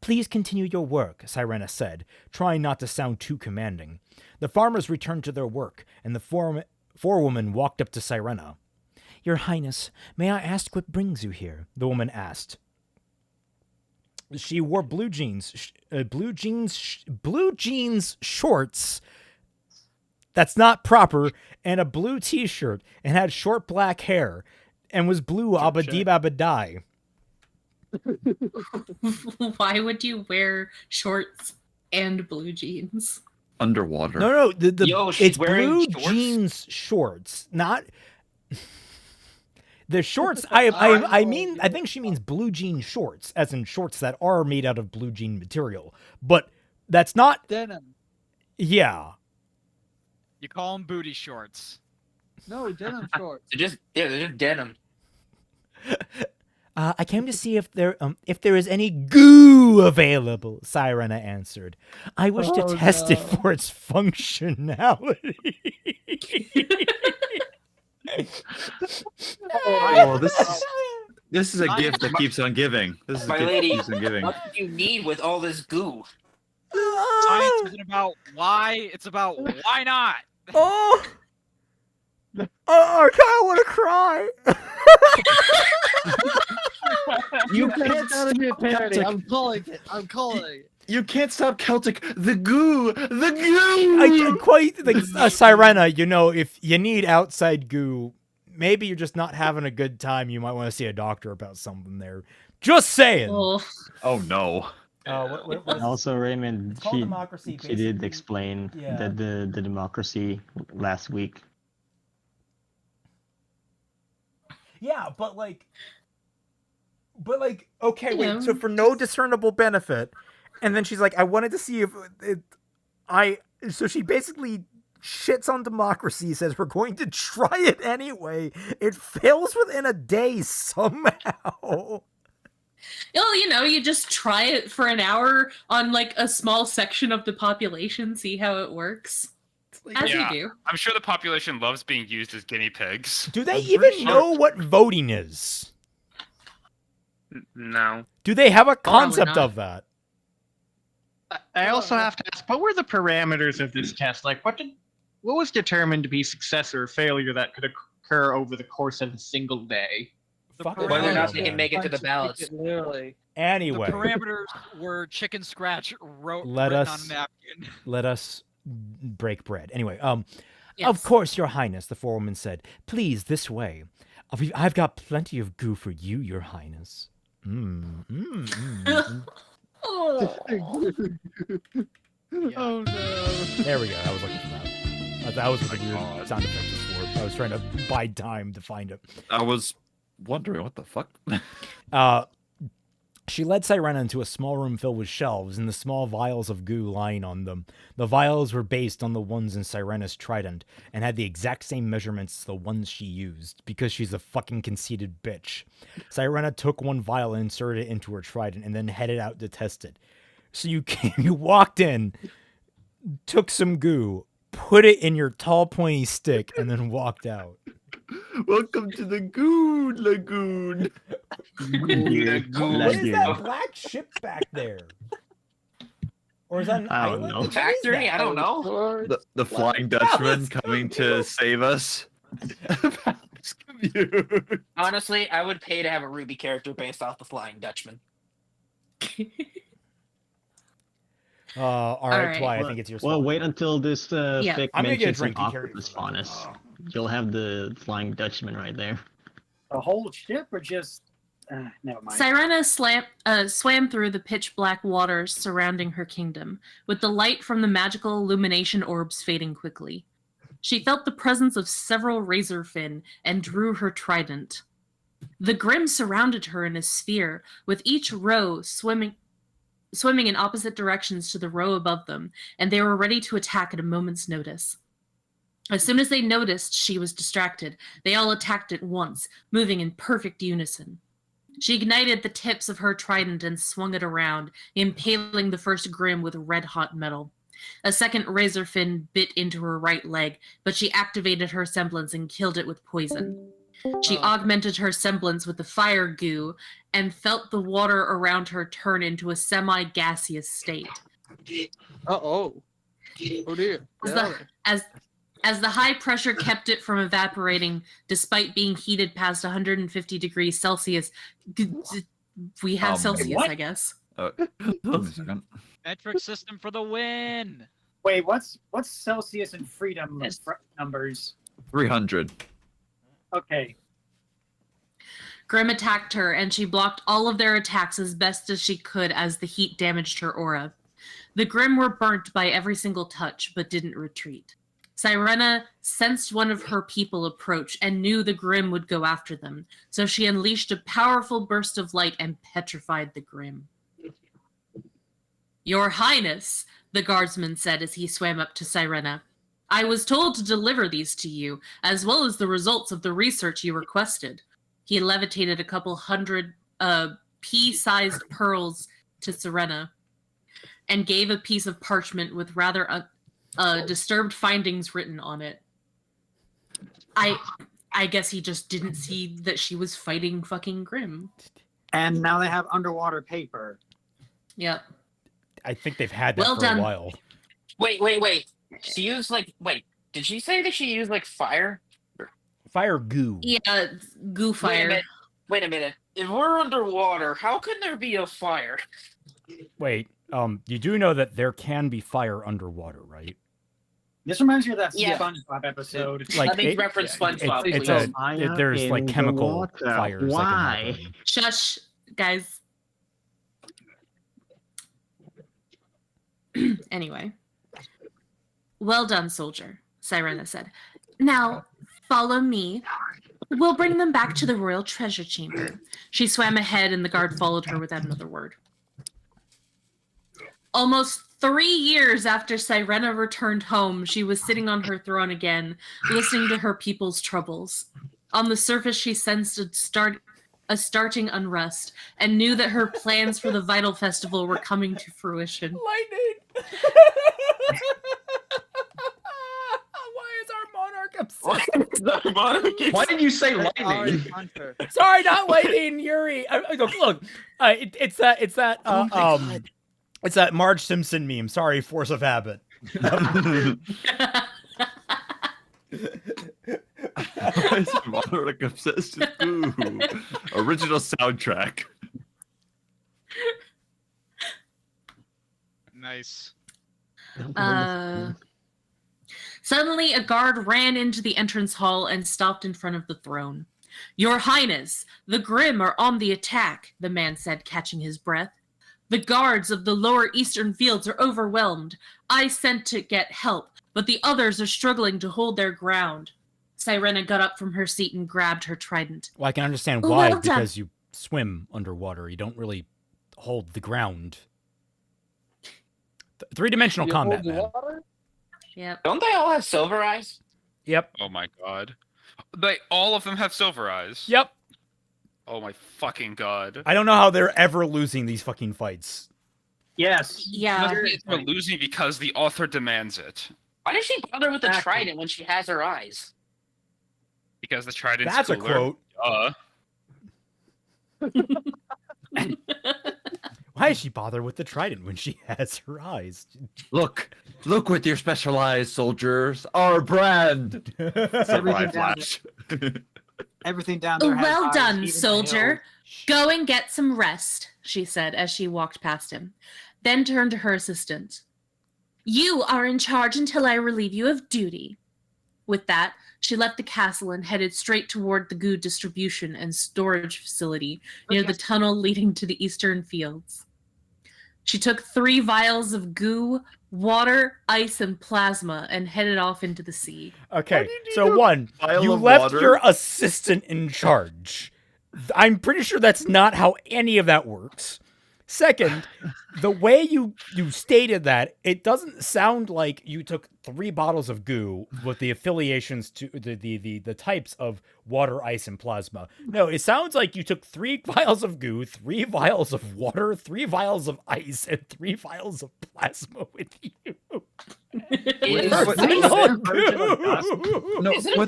Please continue your work, Sirena said, trying not to sound too commanding. The farmers returned to their work, and the forewoman walked up to Sirena. Your Highness, may I ask what brings you here? The woman asked. She wore blue jeans shorts. That's not proper, and a blue t-shirt, and had short black hair, and was blue abadee. Why would you wear shorts and blue jeans? Underwater. No, it's blue shorts? jeans shorts, not the shorts. I think she means blue jean shorts, as in shorts that are made out of blue jean material. But that's not Denim. Yeah. You call them booty shorts. No, denim shorts. They're just denim. I came to see if there is any goo available, Sirena answered. I wish to test it for its functionality. Oh, this is a gift that keeps on giving. This is a My gift lady, that keeps on giving. what do you need with all this goo? Science isn't about why, it's about why not. I kind of want to cry. You It's gotta be a parody. Celtic. I'm calling it. I'm calling it. You can't stop Celtic. The goo. I quite like Sirena. You know, if you need outside goo, maybe you're just not having a good time. You might want to see a doctor about something there. Just saying. Oh no. And also, Raymond, called she democracy, did basically. explain Yeah. that the democracy last week. Yeah, but okay, You wait. know, So for no discernible benefit, and then she's like, I wanted to see if So she basically shits on democracy, says we're going to try it anyway. It fails within a day somehow. Well, you just try it for an hour on like a small section of the population, see how it works. As you do. I'm sure the population loves being used as guinea pigs. Do they even know what voting is? No. Do they have a concept not. of that? I also have to ask, what were the parameters of this test? Like, what was determined to be success or failure that could occur over the course of a single day? Whether or not they can make it to the ballots. Literally. Anyway, The parameters were chicken scratch Let written us- on a napkin. let us break bread. Anyway, Yes. Of course, Your Highness, the forewoman said. Please, this way. I've got plenty of goo for you, Your Highness. Oh. Oh no. There we go. I was looking for that. That was what the weird sound effect was for. I was trying to bide time to find it. I was wondering what the fuck. She led Sirena into a small room filled with shelves and the small vials of goo lying on them. The vials were based on the ones in Sirena's trident and had the exact same measurements as the ones she used, because she's a fucking conceited bitch. Sirena took one vial and inserted it into her trident and then headed out to test it. So you walked in, took some goo, put it in your tall pointy stick, and then walked out. Welcome to the Goon Lagoon. What is that black ship back there? Or is that an I don't island? know. What is Factory? that? I don't know. The Flying Dutchman coming to save us. Honestly, I would pay to have a Ruby character based off the Flying Dutchman. All right, Twy, I think it's your Well, spot. wait until this Yeah. fic I'm gonna get a mentions an drinky carry octopus for that. faunus. You'll have the Flying Dutchman right there. A whole ship or just never mind. Sirena swam through the pitch black waters surrounding her kingdom, with the light from the magical illumination orbs fading quickly. She felt the presence of several razorfin and drew her trident. The Grimm surrounded her in a sphere, with each row swimming in opposite directions to the row above them, and they were ready to attack at a moment's notice. As soon as they noticed she was distracted, they all attacked at once, moving in perfect unison. She ignited the tips of her trident and swung it around, impaling the first Grimm with red-hot metal. A second razor fin bit into her right leg, but she activated her semblance and killed it with poison. She augmented her semblance with the fire goo and felt the water around her turn into a semi-gaseous state. Oh dear. As the high pressure kept it from evaporating, despite being heated past 150 degrees Celsius, we have Celsius, what? I guess. Metric system for the win. Wait, what's Celsius and freedom numbers? 300. Okay. Grim attacked her, and she blocked all of their attacks as best as she could as the heat damaged her aura. The Grim were burnt by every single touch, but didn't retreat. Sirena sensed one of her people approach and knew the Grim would go after them, so she unleashed a powerful burst of light and petrified the Grim. Your Highness, the guardsman said as he swam up to Sirena. I was told to deliver these to you, as well as the results of the research you requested. He levitated a couple hundred pea-sized pearls to Sirena and gave a piece of parchment with rather disturbed findings written on it. I guess he just didn't see that she was fighting fucking Grim. And now they have underwater paper. Yep. I think they've had that Well for done. a while. Wait. She used did she say that she used fire? Fire goo. Yeah, goo fire. Wait a minute. If we're underwater, how can there be a fire? Wait, you do know that there can be fire underwater, right? This reminds me of that Yeah. SpongeBob episode. Let me reference SpongeBob. There's like chemical water. fires. Why? That can happen. Shush, guys. Anyway. Well done, soldier, Sirena said. Now, follow me. We'll bring them back to the royal treasure chamber. She swam ahead and the guard followed her without another word. Almost 3 years after Sirena returned home, she was sitting on her throne again, listening to her people's troubles. On the surface, she sensed a starting unrest and knew that her plans for the Vital Festival were coming to fruition. Lightning! Why is our monarch upset? Why did you say lightning? Sorry, not lightning, Yuri. Look, it's that Marge Simpson meme. Sorry, force of habit. Why is Monarch obsessed with goo? Original soundtrack. Nice. Suddenly, a guard ran into the entrance hall and stopped in front of the throne. Your Highness, the Grim are on the attack, the man said, catching his breath. The guards of the lower eastern fields are overwhelmed. I sent to get help, but the others are struggling to hold their ground. Sirena got up from her seat and grabbed her trident. Well, I can understand Well why, done. because you swim underwater. You don't really hold the ground. Three-dimensional combat, man. Yep. Don't they all have silver eyes? Yep. Oh my god. All of them have silver eyes. Yep. Oh my fucking god. I don't know how they're ever losing these fucking fights. Yes. Yeah. They're losing because the author demands it. Why does she bother with the trident when she has her eyes? Because the trident's That's a cooler. Why does she bother with the trident when she has her eyes? Look with your special eyes, soldiers. Our brand. Everything down Everything down there has Well eyes, done, even soldier. the Go and get some rest, she said as she walked past him, then turned to her assistant. You are in charge until I relieve you of duty. With that, she left the castle and headed straight toward the goo distribution and storage facility near the tunnel leading to the eastern fields. She took 3 vials of goo, water, ice, and plasma and headed off into the sea. Okay, so one, you left your assistant in charge. I'm pretty sure that's not how any of that works. Second, the way you stated that, it doesn't sound like you took 3 bottles of goo with the affiliations to the types of water, ice, and plasma. No, it sounds like you took 3 vials of goo, 3 vials of water, 3 vials of ice, and 3 vials of plasma with you. Isn't it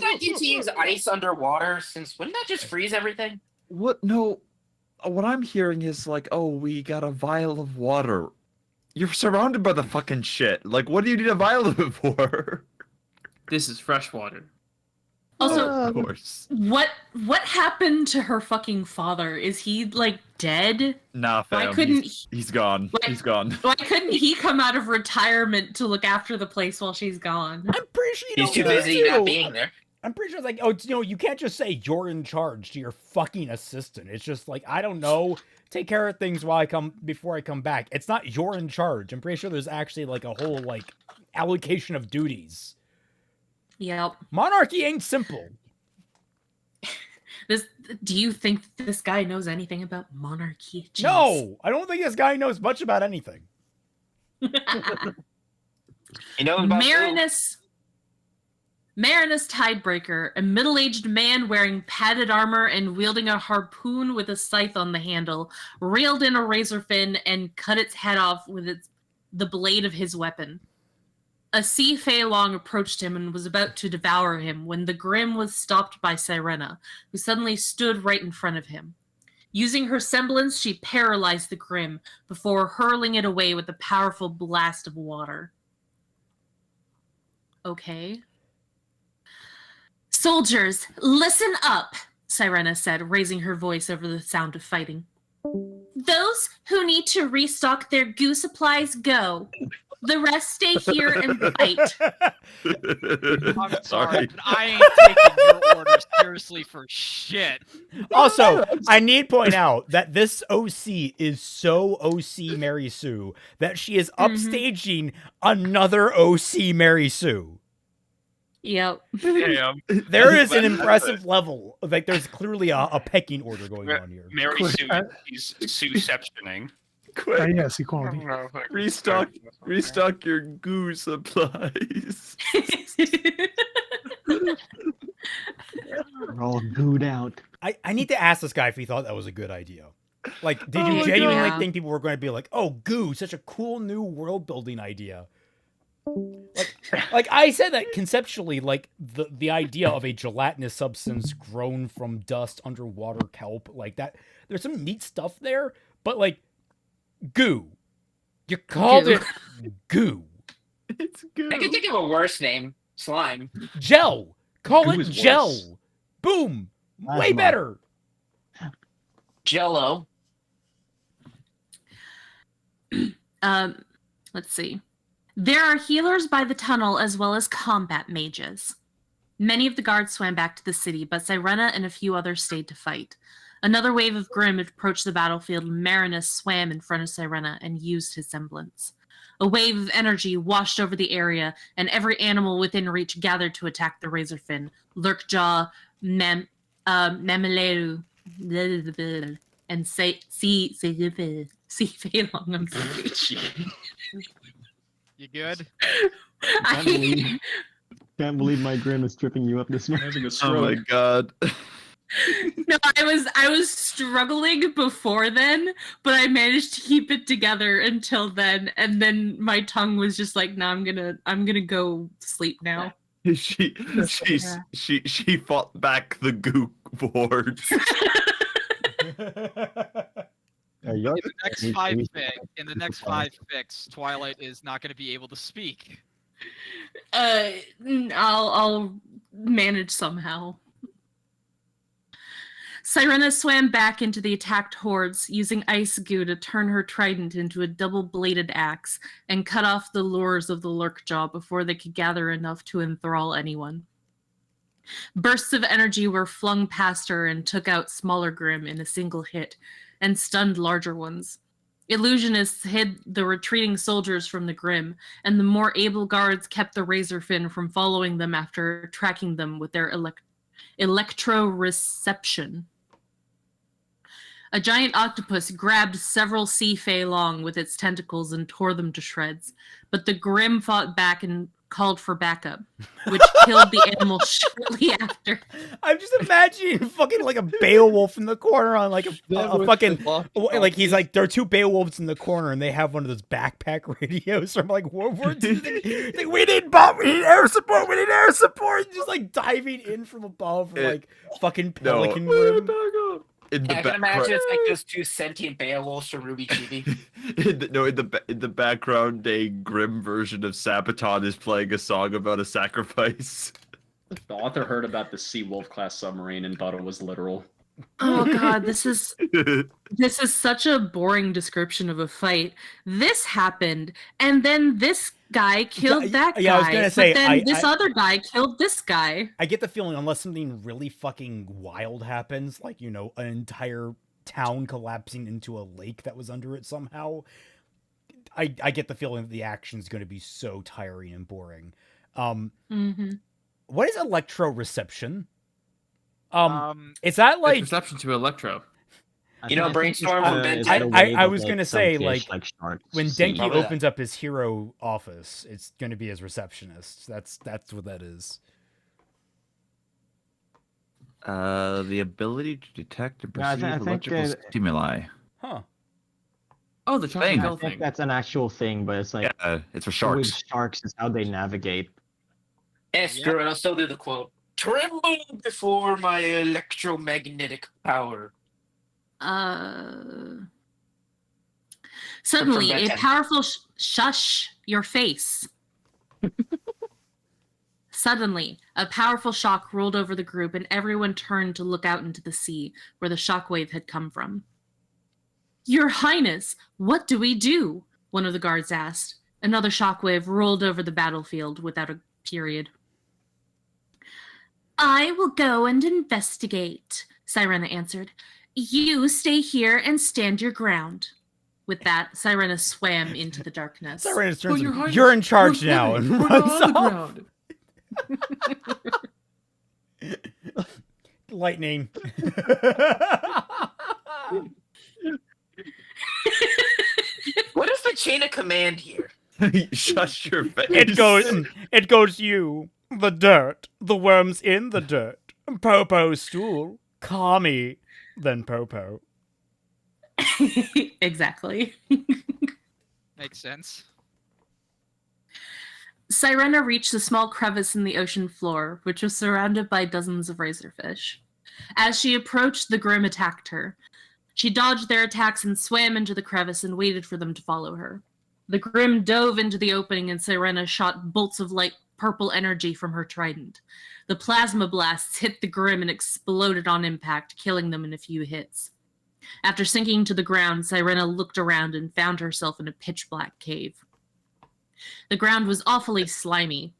that you to use ice underwater? Since wouldn't that just freeze everything? What? No. What I'm hearing is like, oh, we got a vial of water. You're surrounded by the fucking shit. Like, what do you need a vial of it for? This is fresh water. Also, of course. What happened to her fucking father? Is he like dead? Nah, fam. Why couldn't he's gone. He's gone. Why couldn't he come out of retirement to look after the place while she's gone? I'm pretty sure he's too busy not being there. I'm pretty sure it's like, oh, you can't just say you're in charge to your fucking assistant. It's just like, I don't know. Take care of things before I come back. It's not you're in charge. I'm pretty sure there's actually like a whole like allocation of duties. Yep. Monarchy ain't simple. Do you think this guy knows anything about monarchy? Jeez. No, I don't think this guy knows much about anything. Marinus Tidebreaker, a middle-aged man wearing padded armor and wielding a harpoon with a scythe on the handle, reeled in a razor fin and cut its head off with the blade of his weapon. A sea fey long approached him and was about to devour him when the Grim was stopped by Sirena, who suddenly stood right in front of him. Using her semblance, she paralyzed the Grim before hurling it away with a powerful blast of water. Okay. Soldiers, listen up, Sirena said, raising her voice over the sound of fighting. Those who need to restock their goo supplies go. The rest stay here and fight. I'm sorry, but I ain't taking your orders seriously for shit. Also, I need to point out that this OC is so OC Mary Sue that she is upstaging another OC Mary Sue. Yep. Damn. There is an impressive level. Like, there's clearly a pecking order going on here. Mary Sue is Sue-ceptioning. Quick. Yes, equality. Restock your goo supplies. We're all gooed out. I need to ask this guy if he thought that was a good idea. Like, did you genuinely think people were going to be like, oh, goo, such a cool new world building idea? Like I said that conceptually, like the idea of a gelatinous substance grown from dust, underwater kelp, like that, there's some neat stuff there, but like goo. You called it goo. It's goo. I can think of a worse name. Slime. Gel. Call Goo it is gel. worse. Boom. Way Plasma. better. Jello. Let's see. There are healers by the tunnel as well as combat mages. Many of the guards swam back to the city, but Sirena and a few others stayed to fight. Another wave of Grim approached the battlefield, and Marinus swam in front of Sirena and used his semblance. A wave of energy washed over the area, and every animal within reach gathered to attack the Razorfin, Lurkjaw, Mameleru, and Sea Feilong. I'm sorry. You good? Can't believe my Grim is tripping you up this morning. Oh my god. No, I was struggling before then, but I managed to keep it together until then, and then my tongue was just like, "No, I'm gonna go sleep now." She fought back the goo board. In the next five fics, Twilight is not going to be able to speak. I'll manage somehow. Sirena swam back into the attacked hordes, using ice goo to turn her trident into a double-bladed axe and cut off the lures of the Lurkjaw before they could gather enough to enthrall anyone. Bursts of energy were flung past her and took out smaller Grim in a single hit, and stunned larger ones. Illusionists hid the retreating soldiers from the Grim, and the more able guards kept the Razorfin from following them after tracking them with their electroreception. A giant octopus grabbed several sea fey long with its tentacles and tore them to shreds, but the Grim fought back and called for backup, which killed the animal shortly after. I'm just imagining fucking like a Beowulf in the corner on like a fucking like he's like there are two Beowulfs in the corner and they have one of those backpack radios from like World War II. Like, we need air support, we need air support, just like diving in from above like fucking Pelican Rim. I can imagine it's like those two sentient Beowulfs from Ruby Chibi. In the background, a grim version of Sabaton is playing a song about a sacrifice. The author heard about the Seawolf class submarine and thought it was literal. Oh god, this is such a boring description of a fight. This happened, and then this guy killed that guy. Yeah, I was gonna say, but then this other guy killed this guy. I get the feeling unless something really fucking wild happens, like, you know, an entire town collapsing into a lake that was under it somehow, I get the feeling that the action's going to be so tiring and boring. What is electroreception? Is that like reception to electro? You know, Brainstorm from Ben. I was gonna say like sharks when Denki opens up his hero office, it's gonna be his receptionist. That's what that is. The ability to detect and perceive I think, electrical stimuli. Huh. Oh, the I triangle think thing. that's an actual thing, but it's like it's for sharks. With sharks is how they navigate. Screw it, I'll still do the quote. Tremble before my electromagnetic power. Suddenly, a powerful shush your face. Suddenly, a powerful shock rolled over the group, and everyone turned to look out into the sea, where the shockwave had come from. Your Highness, what do we do? One of the guards asked. Another shockwave rolled over the battlefield without a period. I will go and investigate, Sirena answered. You stay here and stand your ground. With that, Sirena swam into the darkness. Sirena turns you're in charge now and runs off. Lightning. What is the chain of command here? Shush your face. It goes you, the dirt, the worms in the dirt, Popo stool, Kami, then Popo. Exactly. Makes sense. Sirena reached a small crevice in the ocean floor, which was surrounded by dozens of razorfish. As she approached, the Grim attacked her. She dodged their attacks and swam into the crevice and waited for them to follow her. The Grim dove into the opening and Sirena shot bolts of light purple energy from her trident. The plasma blasts hit the Grim and exploded on impact, killing them in a few hits. After sinking to the ground, Sirena looked around and found herself in a pitch-black cave. The ground was awfully slimy,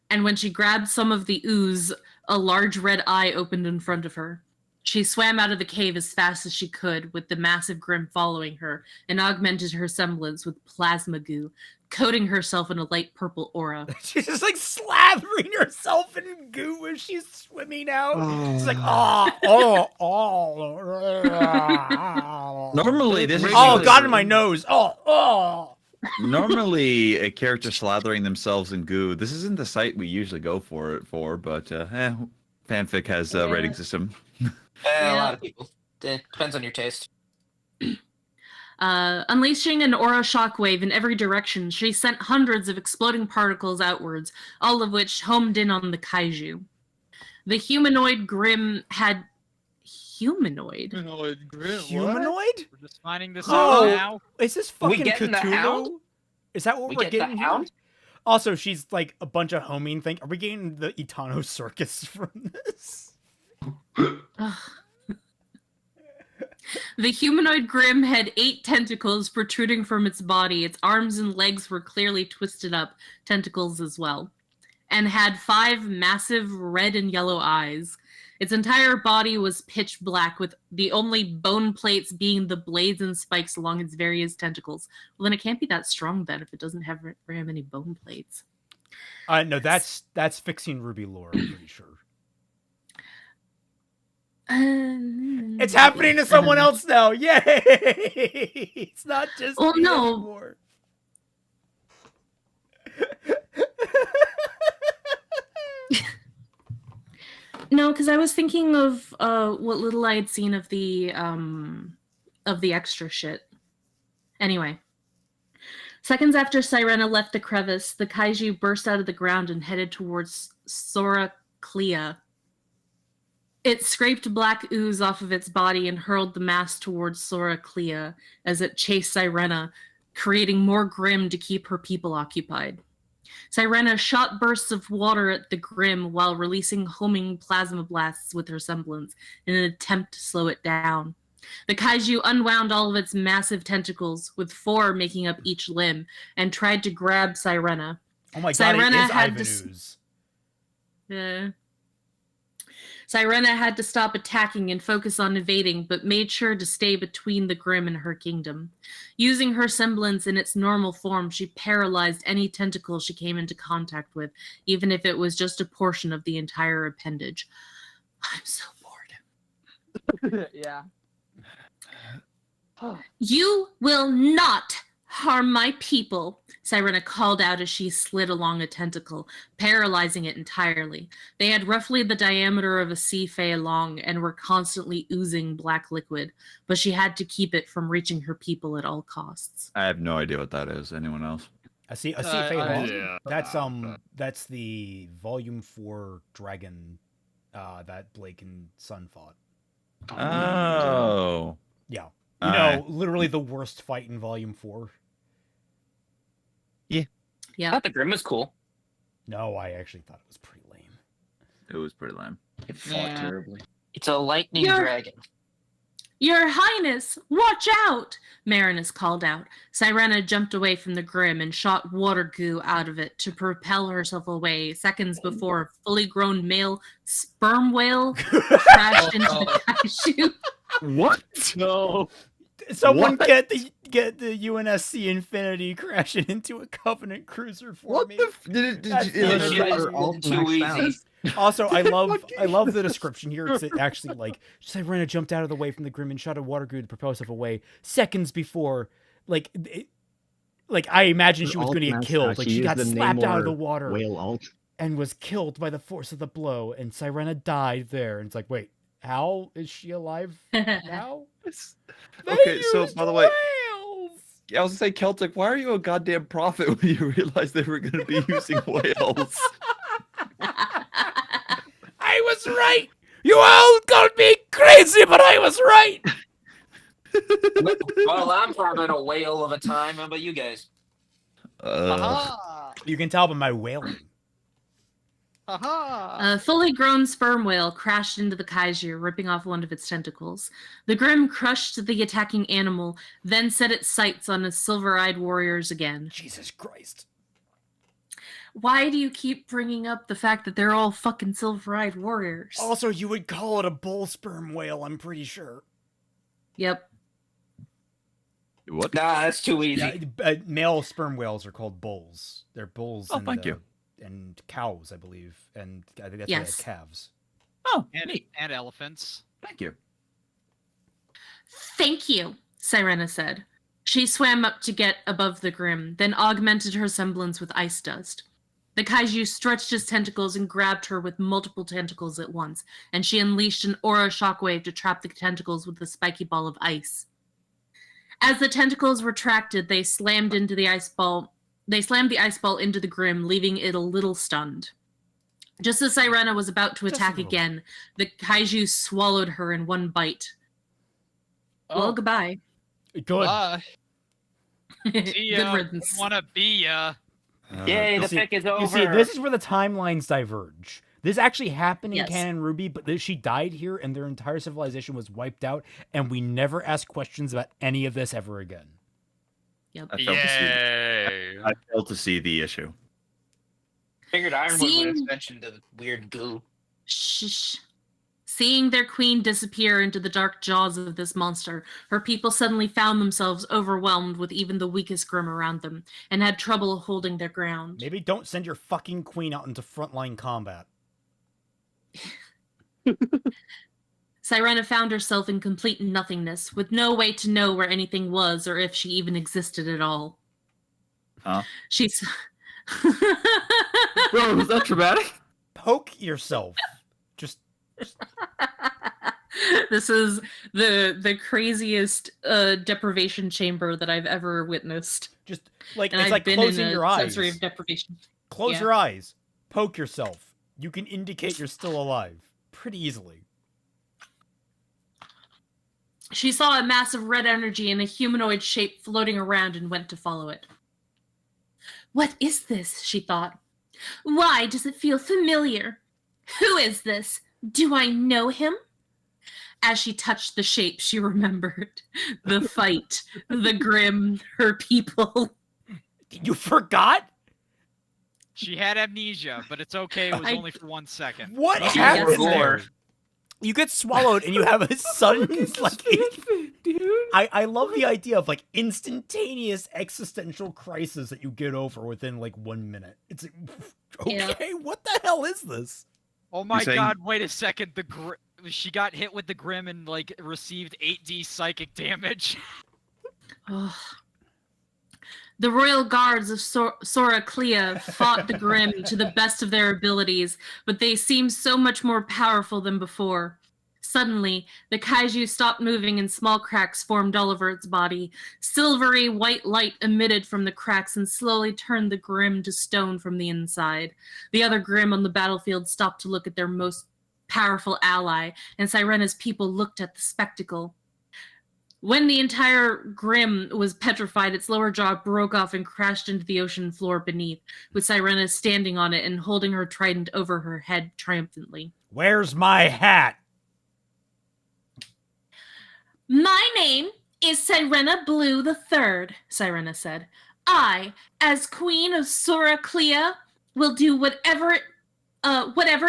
and when she grabbed some of the ooze, a large red eye opened in front of her. She swam out of the cave as fast as she could, with the massive Grim following her, and augmented her semblance with plasma goo, coating herself in a light purple aura. She's just like slathering herself in goo as she's swimming out. She's like, Normally, this is got in my nose. Normally, a character slathering themselves in goo. This isn't the site we usually go for, but fanfic has a rating system. A lot of people. It depends on your taste. Unleashing an aura shockwave in every direction, she sent hundreds of exploding particles outwards, all of which homed in on the kaiju. The humanoid Grim had... Humanoid? Humanoid? We're just finding this out now. Is this fucking getting the Cthulhu? Hound? Is that what We we're get the getting? Hound? Also, she's like a bunch of homing thing. Are we getting the Itano circus from this? The humanoid Grim had 8 tentacles protruding from its body. Its arms and legs were clearly twisted up, tentacles as well, and had 5 massive red and yellow eyes. Its entire body was pitch black, with the only bone plates being the blades and spikes along its various tentacles. Well, then it can't be that strong then if it doesn't have very many bone plates. No, that's fixing Ruby lore, I'm pretty sure. It's happening to someone else now. Yay! It's not just well, no. anymore. No, because I was thinking of what little I had seen of the extra shit. Anyway. Seconds after Sirena left the crevice, the kaiju burst out of the ground and headed towards Sora Clea. It scraped black ooze off of its body and hurled the mass towards Sora Clea as it chased Sirena, creating more Grim to keep her people occupied. Sirena shot bursts of water at the Grim while releasing homing plasma blasts with her semblance in an attempt to slow it down. The kaiju unwound all of its massive tentacles, with 4 making up each limb, and tried to grab Sirena. Oh my god, it is Ivan Ooze. Sirena had to stop attacking and focus on evading, but made sure to stay between the Grim and her kingdom. Using her semblance in its normal form, she paralyzed any tentacle she came into contact with, even if it was just a portion of the entire appendage. I'm so bored. Yeah. You will not harm my people, Sirena called out as she slid along a tentacle, paralyzing it entirely. They had roughly the diameter of a sea fay long and were constantly oozing black liquid, but she had to keep it from reaching her people at all costs. I have no idea what that is. Anyone else? A sea fay long? Yeah. That's the Volume 4 dragon that Blake and Sun fought. Oh. Yeah. You know, literally the worst fight in Volume 4. Yeah. Yeah. I thought the Grim was cool. No, I actually thought it was pretty lame. It was pretty lame. It fought terribly. It's a lightning dragon. Your Highness, watch out! Marinus called out. Sirena jumped away from the Grim and shot water goo out of it to propel herself away seconds before a fully grown male sperm whale crashed into the kaiju. What? No. Someone get the UNSC Infinity crashing into a Covenant cruiser for me. Too easy. Also, I love the description here. It's actually like Sirena jumped out of the way from the Grim and shot a water goo to propel herself away seconds before. I imagine she was going to get killed. Like she got slapped out of the water and was killed by the force of the blow. And Sirena died there. And it's like, wait, how is she alive now? Okay, so by the way, I was gonna say, Celtic, why are you a goddamn prophet when you realized they were gonna be using whales? I was right! You all called me crazy, but I was right! Well, I'm probably a whale of a time. How about you guys? You can tell by my wailing. A fully grown sperm whale crashed into the kaiju, ripping off one of its tentacles. The Grim crushed the attacking animal, then set its sights on the silver-eyed warriors again. Jesus Christ. Why do you keep bringing up the fact that they're all fucking silver-eyed warriors? Also, you would call it a bull sperm whale, I'm pretty sure. Yep. What? Nah, that's too easy. Yeah, male sperm whales are called bulls. They're bulls. Oh, thank you. And cows, I believe, and I think that's Yes. calves. Oh, and elephants. Thank you. Thank you, Sirena said. She swam up to get above the Grim, then augmented her semblance with ice dust. The kaiju stretched his tentacles and grabbed her with multiple tentacles at once, and she unleashed an aura shockwave to trap the tentacles with a spiky ball of ice. As the tentacles retracted, they slammed the ice ball into the Grim, leaving it a little stunned. Just as Sirena was about to attack again, the kaiju swallowed her in one bite. Well, goodbye. Good. See ya. Good riddance. Wanna be ya. Yay, the pick is over. You see, this is where the timelines diverge. This actually happened in Yes. Canon RWBY, but she died here and their entire civilization was wiped out, and we never asked questions about any of this ever again. Yep. I failed to see the issue. Figured Ironwood would have mentioned the weird goo. Shh. Seeing their queen disappear into the dark jaws of this monster, her people suddenly found themselves overwhelmed with even the weakest Grim around them, and had trouble holding their ground. Maybe don't send your fucking queen out into frontline combat. Sirena found herself in complete nothingness, with no way to know where anything was or if she even existed at all. Huh? She's... Bro, was that traumatic? Poke yourself. Just This is the craziest deprivation chamber that I've ever witnessed. Just like And it's I've like been closing in a your eyes. sensory of deprivation. Close Yeah. your eyes. Poke yourself. You can indicate you're still alive pretty easily. She saw a mass of red energy in a humanoid shape floating around and went to follow it. What is this? She thought. Why does it feel familiar? Who is this? Do I know him? As she touched the shape, she remembered the fight, the Grim, her people. You forgot? She had amnesia, but it's okay. It was I- only for 1 second. What Yes, happened yes. there? You get swallowed and you have a sudden like I love the idea of like instantaneous existential crisis that you get over within like 1 minute. It's like, okay, what the hell is this? Oh my saying- god, wait a second. She got hit with the Grim and like received 8d psychic damage. Ugh. The royal guards of Sora Clea fought the Grim to the best of their abilities, but they seemed so much more powerful than before. Suddenly, the kaiju stopped moving and small cracks formed all over its body. Silvery white light emitted from the cracks and slowly turned the Grim to stone from the inside. The other Grim on the battlefield stopped to look at their most powerful ally, and Sirena's people looked at the spectacle. When the entire Grim was petrified, its lower jaw broke off and crashed into the ocean floor beneath, with Sirena standing on it and holding her trident over her head triumphantly. Where's my hat? My name is Sirena Blue III, Sirena said. I, as Queen of Sora Clea, will do whatever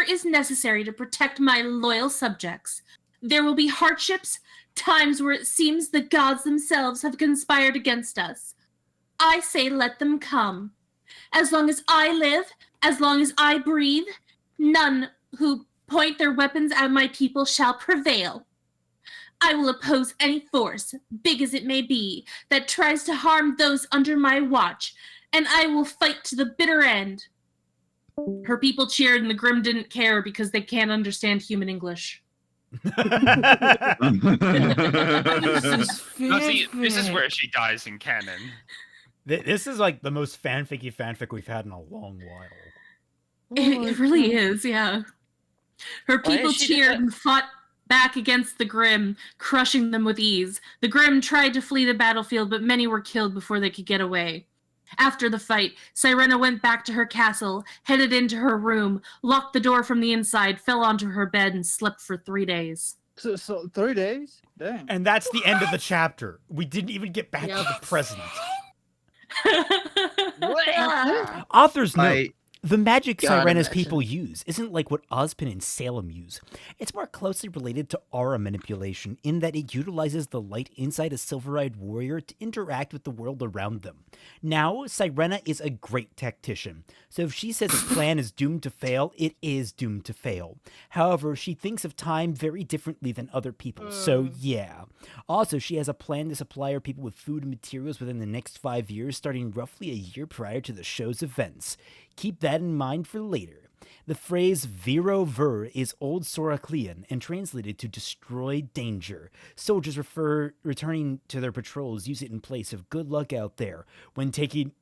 is necessary to protect my loyal subjects. There will be hardships, times where it seems the gods themselves have conspired against us. I say let them come. As long as I live, as long as I breathe, none who point their weapons at my people shall prevail. I will oppose any force, big as it may be, that tries to harm those under my watch, and I will fight to the bitter end. Her people cheered, and the Grim didn't care because they can't understand human English. No, see, this is where she dies in canon. This is like the most fanficky fanfic we've had in a long while. It really is, yeah. Her people cheered and fought back against the Grim, crushing them with ease. The Grim tried to flee the battlefield, but many were killed before they could get away. After the fight, Sirena went back to her castle, headed into her room, locked the door from the inside, fell onto her bed, and slept for 3 days. So 3 days? Dang. And that's the end of the chapter. We didn't even get back to the present. Author's note. The magic Sirena's people use isn't like what Ozpin and Salem use. It's more closely related to aura manipulation in that it utilizes the light inside a silver-eyed warrior to interact with the world around them. Now, Sirena is a great tactician, so if she says a plan is doomed to fail, it is doomed to fail. However, she thinks of time very differently than other people, so yeah. Also, she has a plan to supply her people with food and materials within the next 5 years, starting roughly a year prior to the show's events. Keep that in mind for later. The phrase Viro Ver is Old Soraclean and translated to destroy danger. Soldiers returning to their patrols use it in place of good luck out there when talking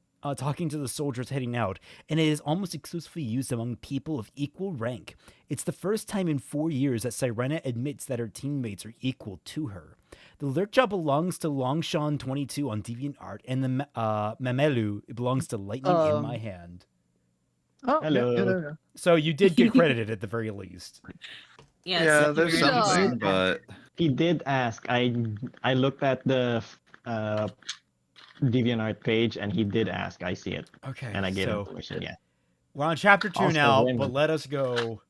to the soldiers heading out, and it is almost exclusively used among people of equal rank. It's the first time in 4 years that Sirena admits that her teammates are equal to her. The Lurcha belongs to Longshan22 on DeviantArt, and the Mamelu belongs to Lightning in My Hand. Oh, Hello. Yeah, there we go. So you did get credited at the very least. Yes. Yeah, there's something, but He did ask. I looked at the DeviantArt page, and he did ask. I see it. Okay. And I gave so him permission. Yeah. we're on chapter 2 Also now, women. but let us go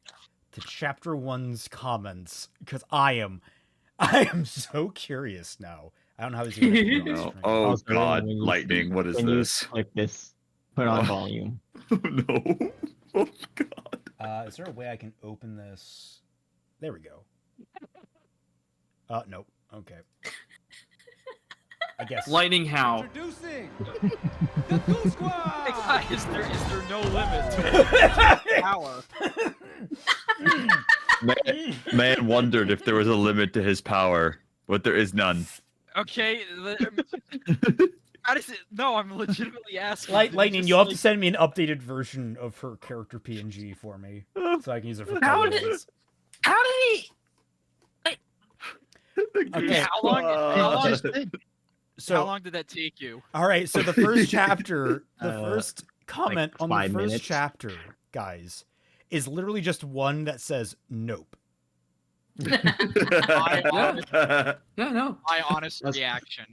to chapter 1's comments because I am so curious now. I don't know how this is going to be on oh, stream. oh Also, god, when you- lightning! What is When you this? click this, put on Oh. volume. No! Oh god! Is there a way I can open this? There we go. Nope. Okay. I guess. Lightning how? Introducing the Goose Squad. Is there no limit to power? Man wondered if there was a limit to his power, but there is none. Okay. How does it? No, I'm legitimately asking. Lightning, you'll have to send me an updated version of her character PNG for me, so I can use it for How How did he? Okay. How long? So, how long did that take you? all right, so the first chapter, the first comment like on the 5 first minutes. chapter, guys, is literally just one that says nope. Yeah, no. My honest reaction.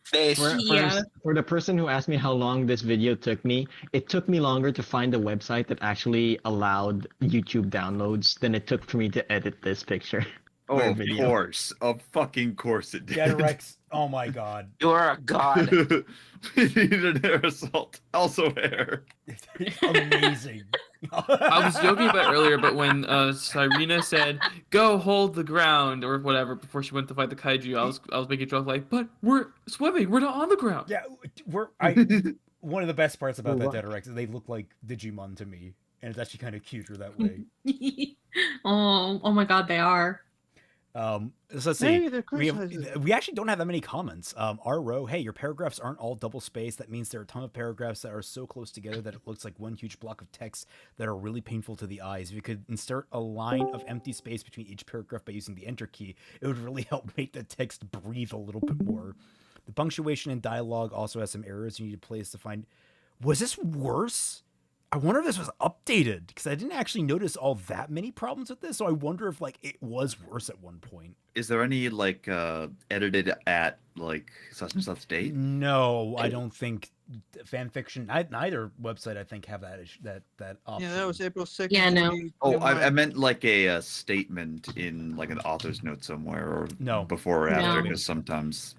For the person who asked me how long this video took me, it took me longer to find a website that actually allowed YouTube downloads than it took for me to edit this picture. Oh, or of video. course. Of fucking course it did. Dedarex, oh my god. You are a god. We need an air assault. Also air. Amazing. I was joking about earlier, but when Cyrena said, "Go hold the ground" or whatever before she went to fight the kaiju, I was making a joke like, "But we're swimming. We're not on the ground." Yeah, one of the best parts about that Dedarex is they look like Digimon to me, and it's actually kind of cuter that way. Oh my god, they are. So let's Hey, see. they're We actually don't have that many comments. Our row, hey, your paragraphs aren't all double spaced. That means there are a ton of paragraphs that are so close together that it looks like one huge block of text that are really painful to the eyes. If you could insert a line of empty space between each paragraph by using the enter key, it would really help make the text breathe a little bit more. The punctuation and dialogue also has some errors you need to place to find. Was this worse? I wonder if this was updated, because I didn't actually notice all that many problems with this, so I wonder if like it was worse at one point. Is there any like edited at like such and such date? No, I don't think Fanfiction. Neither website I think have that option. Yeah, that was April 6th. Yeah, no. Oh, I meant like a statement in like an author's note somewhere, or No. before or after, No. because sometimes.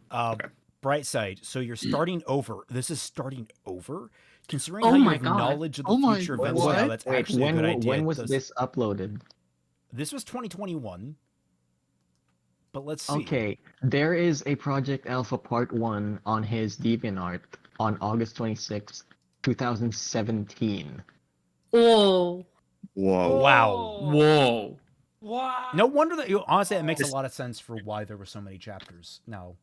Brightside. So you're starting over. This is starting over. Considering Oh how you my have God. knowledge of the Oh my future God. events now, What? that's Wait, actually a good idea. when was Does- this uploaded? This was 2021. But let's see. Okay, there is a Project Alpha Part 1 on his DeviantArt on August 26th, 2017. Oh. Whoa. Wow. Whoa. Wow. No wonder that honestly, it makes a lot of sense for why there were so many chapters. Now,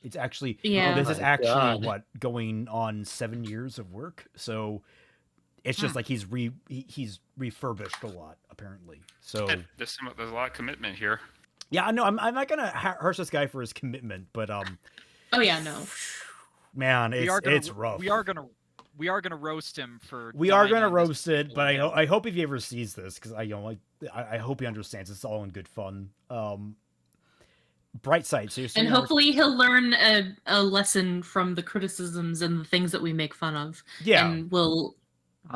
it's actually Yeah. this is My actually God. what going on 7 years of work. So it's just like he's refurbished a lot apparently. So There's a lot of commitment here. yeah, no, I'm not gonna harsh this guy for his commitment, but Oh yeah, no. man, We are gonna, it's rough. We are gonna roast him for. We are dying gonna on this roast it, but video. I hope if he ever sees this, because I hope he understands it's all in good fun. Bright side. So you're saying And hopefully he'll learn a lesson from the criticisms and the things that we make fun of. Yeah. And will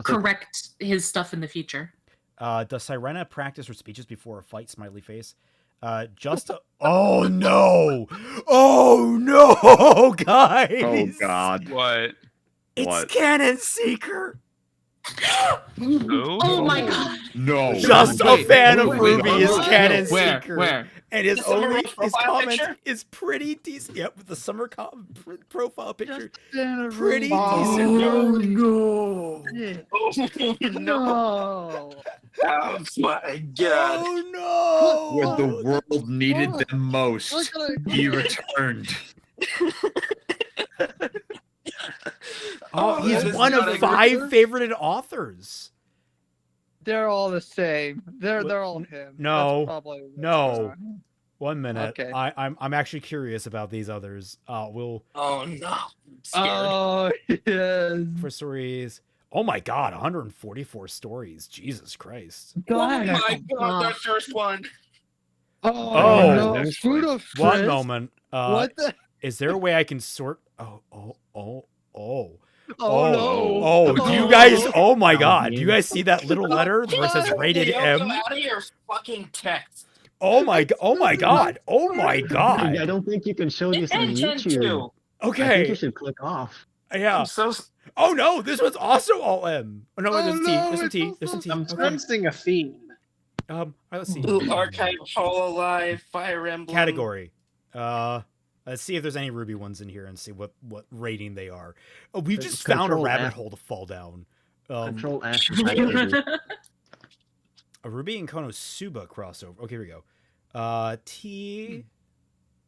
correct his stuff in the future. Does Sirena practice her speeches before a fight? Smiley face. Oh no! Oh no, guys! Oh God. What? It's What? Cannon Seeker. Oh my god! No. Just a fan of Ruby is no. Cannon Where? Seeker. Where? And his The summer only profile his comment picture? is pretty decent. Yep, with the summer profile picture. Pretty Pretty Oh no! Oh no! No. Oh my god! Oh no! When the world needed them most, Look at it. he returned. Oh, he's that is one not of a 5 good- favorited authors. They're all the same. They're all him. No. That's probably what's No. going on. 1 minute. Okay. I'm actually curious about these others. We'll Oh no! I'm scared. Oh yes. for stories. Oh my god, 144 stories. Jesus Christ. Oh my god! That first one. Oh. no. Food of One Chris? moment. What the? Is there a way I can sort? Oh. Oh no. Oh, do you guys? Oh my god. Do you guys see that little letter where it says Get rated Yoko M? out of your fucking text. Oh my god. Oh my god. Oh my I god. don't think you can show this on Attention YouTube. to. I think you Okay. should click off. Yeah. I'm so. Oh no, this one's also all M. Oh no, Oh, there's T. no, There's a it's T. also There's a T. I'm Okay. sensing a theme. All right, let's see. Blue Archive, Hololive, Fire Emblem. Category. Let's see if there's any Ruby ones in here and see what rating they are. Oh, we just found a Control rabbit F. hole to fall down. Control F. to type it. A Ruby and Konosuba crossover. Okay, here we go. T.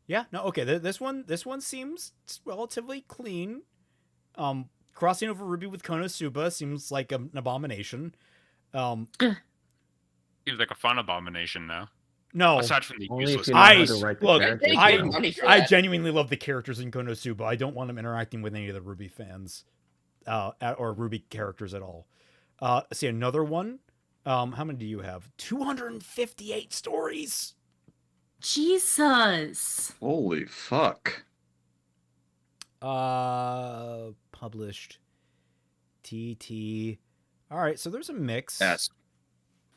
Yeah, no, okay. This one seems relatively clean. Crossing over Ruby with Konosuba seems like an abomination. Seems like a fun abomination now. No, Aside from the useless. I genuinely love the characters in Konosuba. I don't want them interacting with any of the Ruby fans, or Ruby characters at all. See another one. How many do you have? 258 stories. Jesus. Holy fuck. Published. TT. All right, so there's a mix. Yes.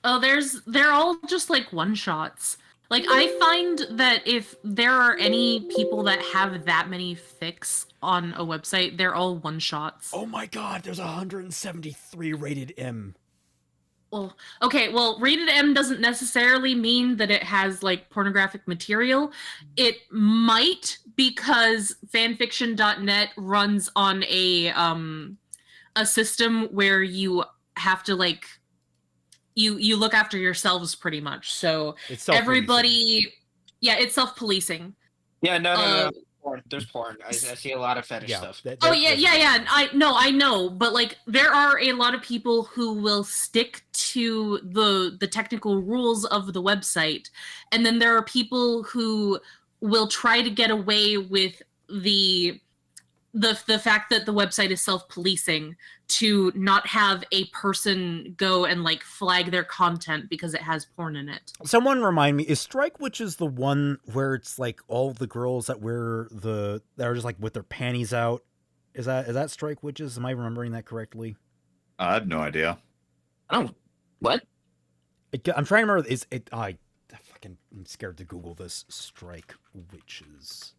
Oh, they're all just like one shots. Like I find that if there are any people that have that many fics on a website, they're all one shots. Oh my god, there's 173 rated M. Well, okay, well, rated M doesn't necessarily mean that it has like pornographic material. It might, because fanfiction.net runs on a system where you have to like you look after yourselves pretty much. So it's everybody, yeah, it's self-policing. Yeah, no. There's porn. I see a lot of fetish stuff. Yeah. I know, but like there are a lot of people who will stick to the technical rules of the website, and then there are people who will try to get away with the fact that the website is self-policing to not have a person go and like flag their content because it has porn in it. Someone remind me, is Strike Witches the one where it's like all the girls that that are just like with their panties out? Is that Strike Witches? Am I remembering that correctly? I have no idea. What? I'm trying to remember. I'm scared to Google this. Strike Witches.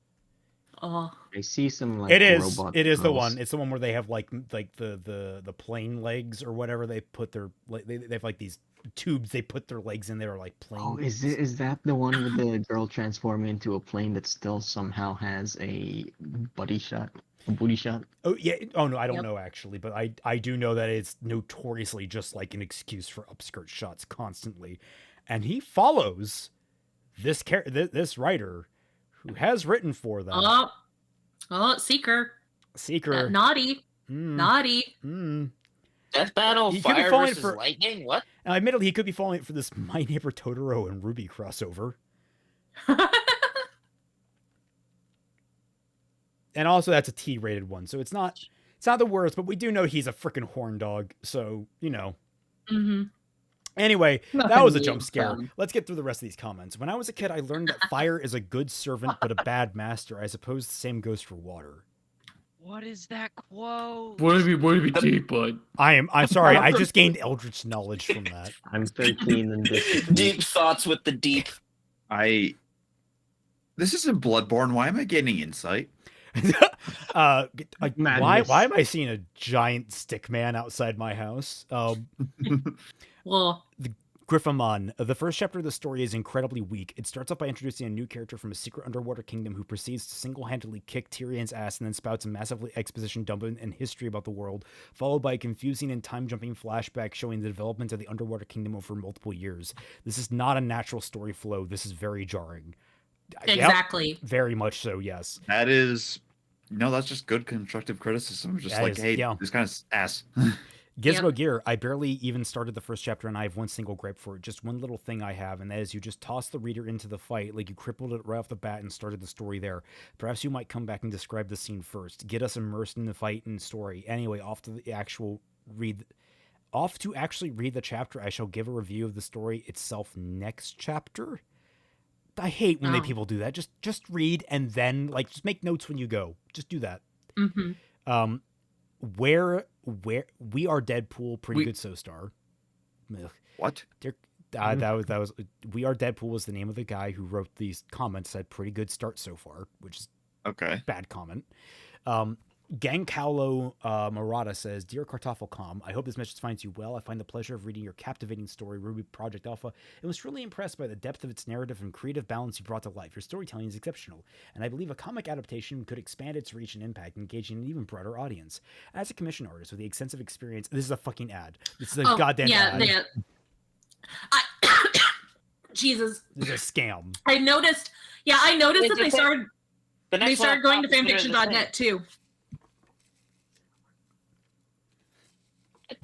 Oh, I see some like it is robot the girls. one. It's the one where they have like the plane legs or whatever. They put their they have like these tubes they put their legs in there like plane. Oh, is that the one with the girl transforming into a plane that still somehow has a booty shot? Oh yeah. Oh no, I don't know actually, but I do know that it's notoriously just like an excuse for upskirt shots constantly, and he follows this writer who has written for them. Oh, Seeker. Naughty. Naughty. Death Battle, Fire versus Lightning? What? Now, admittedly, he could be falling for this My Neighbor Totoro and Ruby crossover. And also, that's a T-rated one, so it's not the worst, but we do know he's a freaking horn dog, so, you know. Mm-hmm. Anyway, that was a jump scare. Let's get through the rest of these comments. When I was a kid, I learned that fire is a good servant but a bad master. I suppose the same goes for water. What is that quote? What do you deep, bud? I'm sorry. I just gained eldritch knowledge from that. I'm 13 and this. Deep thoughts with the deep. This isn't Bloodborne. Why am I getting insight? Why am I seeing a giant stick man outside my house? Well, the Griffamon. The first chapter of the story is incredibly weak. It starts off by introducing a new character from a secret underwater kingdom who proceeds to single-handedly kick Tyrion's ass and then spouts a massively exposition dump and history about the world, followed by a confusing and time-jumping flashback showing the development of the underwater kingdom over multiple years. This is not a natural story flow. This is very jarring. Exactly. Yep, very much so, yes. That's just good constructive criticism. Just that like, is, hey, yeah. this kind of ass. Gizmo Gear, I barely even started the first chapter and I have one single gripe for it. Just one little thing I have, and that is you just toss the reader into the fight, like you crippled it right off the bat and started the story there. Perhaps you might come back and describe the scene first. Get us immersed in the fight and story. Anyway, off to actually read the chapter. I shall give a review of the story itself next chapter. I hate when people do that. Just read and then just make notes when you go. Just do that. Mm-hmm. Where We Are Deadpool, pretty good so star. What? That was We Are Deadpool was the name of the guy who wrote these comments. Said pretty good start so far, which is okay. Bad comment. Gangkaulo Murata says, Dear Kartoffelcom, I hope this message finds you well. I find the pleasure of reading your captivating story, RWBY Project Alpha, and was truly impressed by the depth of its narrative and creative balance you brought to life. Your storytelling is exceptional, and I believe a comic adaptation could expand its reach and impact, engaging an even broader audience. As a commission artist with the extensive experience, this is a fucking ad. This is a goddamn ad. Yeah. Jesus. This is a scam. I noticed. Yeah, I noticed that they started. The They next started one going to up is literally the fanfiction.net too.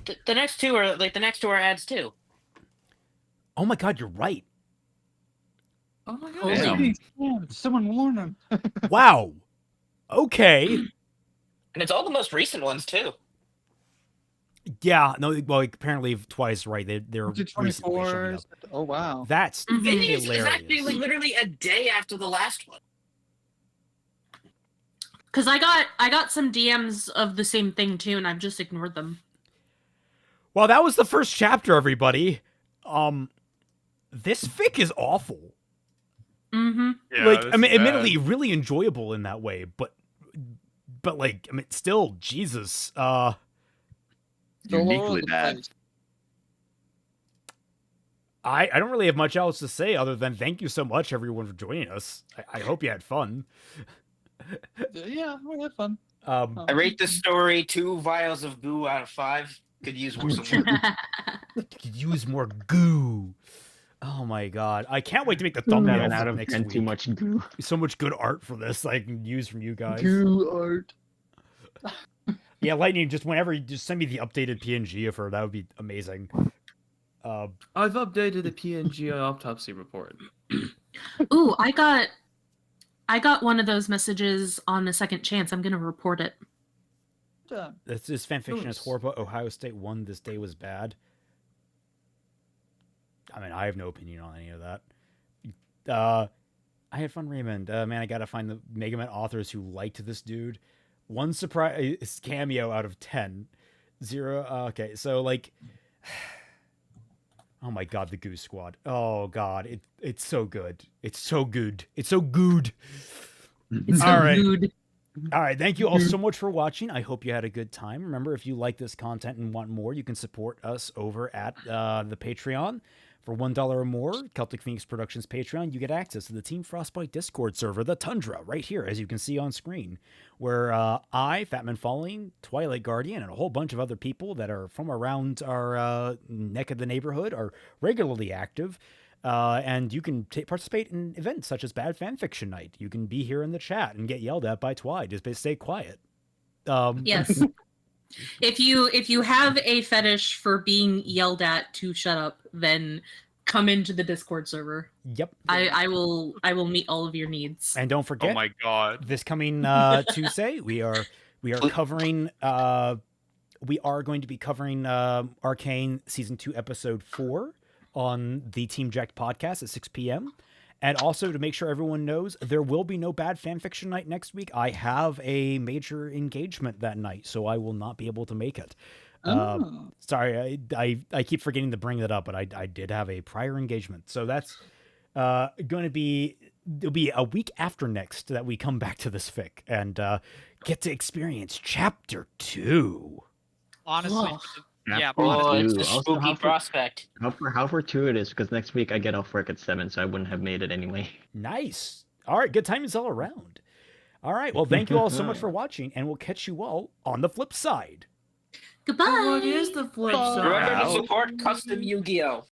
same. The next two are ads too. Oh my god, you're right. Oh my god. Holy Damn. Damn, someone warn him. Wow. Okay. And it's all the most recent ones too. Yeah, no, well, apparently Twice right. They're To recently showing 24. up. Oh wow. That's Vinny's is hilarious. actually like literally a day after the last one. Because I got some DMs of the same thing too, and I've just ignored them. Well, that was the first chapter, everybody. This fic is awful. Mm-hmm. Yeah, Like, this I mean, is admittedly, bad. really enjoyable in that way, but like, I mean, still, Jesus. Uniquely bad. I don't really have much else to say other than thank you so much, everyone, for joining us. I hope you had fun. Yeah, we had fun. I rate this story 2 vials of goo out of 5. Could use more some work. Could use more goo. Oh my god. I can't wait to make the thumbnail 7 for out of next 10 week. too much goo. So much good art for this I can use from you guys. Goo art. Yeah, Lightning, just whenever you just send me the updated PNG of her, that would be amazing. I've updated the PNG autopsy report. Ooh, I got one of those messages on the second chance. I'm gonna report it. This fanfiction is Nice. horrible. Ohio State won. This day was bad. I mean, I have no opinion on any of that. I had fun, Raymond. Man, I gotta find the Mega Man authors who liked this dude. 1 surprise cameo out of 10. 0. Okay, so like, oh my god, the Goose Squad. Oh god, it's so good. It's so good. It's so good. It's so All right. good. All right, thank you all so much for watching. I hope you had a good time. Remember, if you like this content and want more, you can support us over at the Patreon. For $1 or more, Celtic Phoenix Productions Patreon, you get access to the Team Frostbite Discord server, the Tundra, right here, as you can see on screen, where I, Fatman Falling, Twilight Guardian, and a whole bunch of other people that are from around our neck of the neighborhood are regularly active. And you can participate in events such as Bad Fanfiction Night. You can be here in the chat and get yelled at by Twi. Just stay quiet. Yes. If you have a fetish for being yelled at to shut up, then come into the Discord server. Yep. I will meet all of your needs. And don't forget, Oh my god. this coming Tuesday, we are covering. We are going to be covering Arcane Season 2, Episode 4 on the Team Jacked podcast at 6 p.m. And also, to make sure everyone knows, there will be no Bad Fanfiction Night next week. I have a major engagement that night, so I will not be able to make it. Sorry, I keep forgetting to bring that up, but I did have a prior engagement. So that's going to be... It'll be a week after next that we come back to this fic and get to experience Chapter 2. Honestly, yeah. Oh, it's a Also, spooky prospect. How fortuitous, because next week I get off work at 7, so I wouldn't have made it anyway. Nice. All right, good times all around. All right, well, thank you all so much for watching, and we'll catch you all on the flip side. Goodbye. What is the flip side? Remember to support custom Yu-Gi-Oh!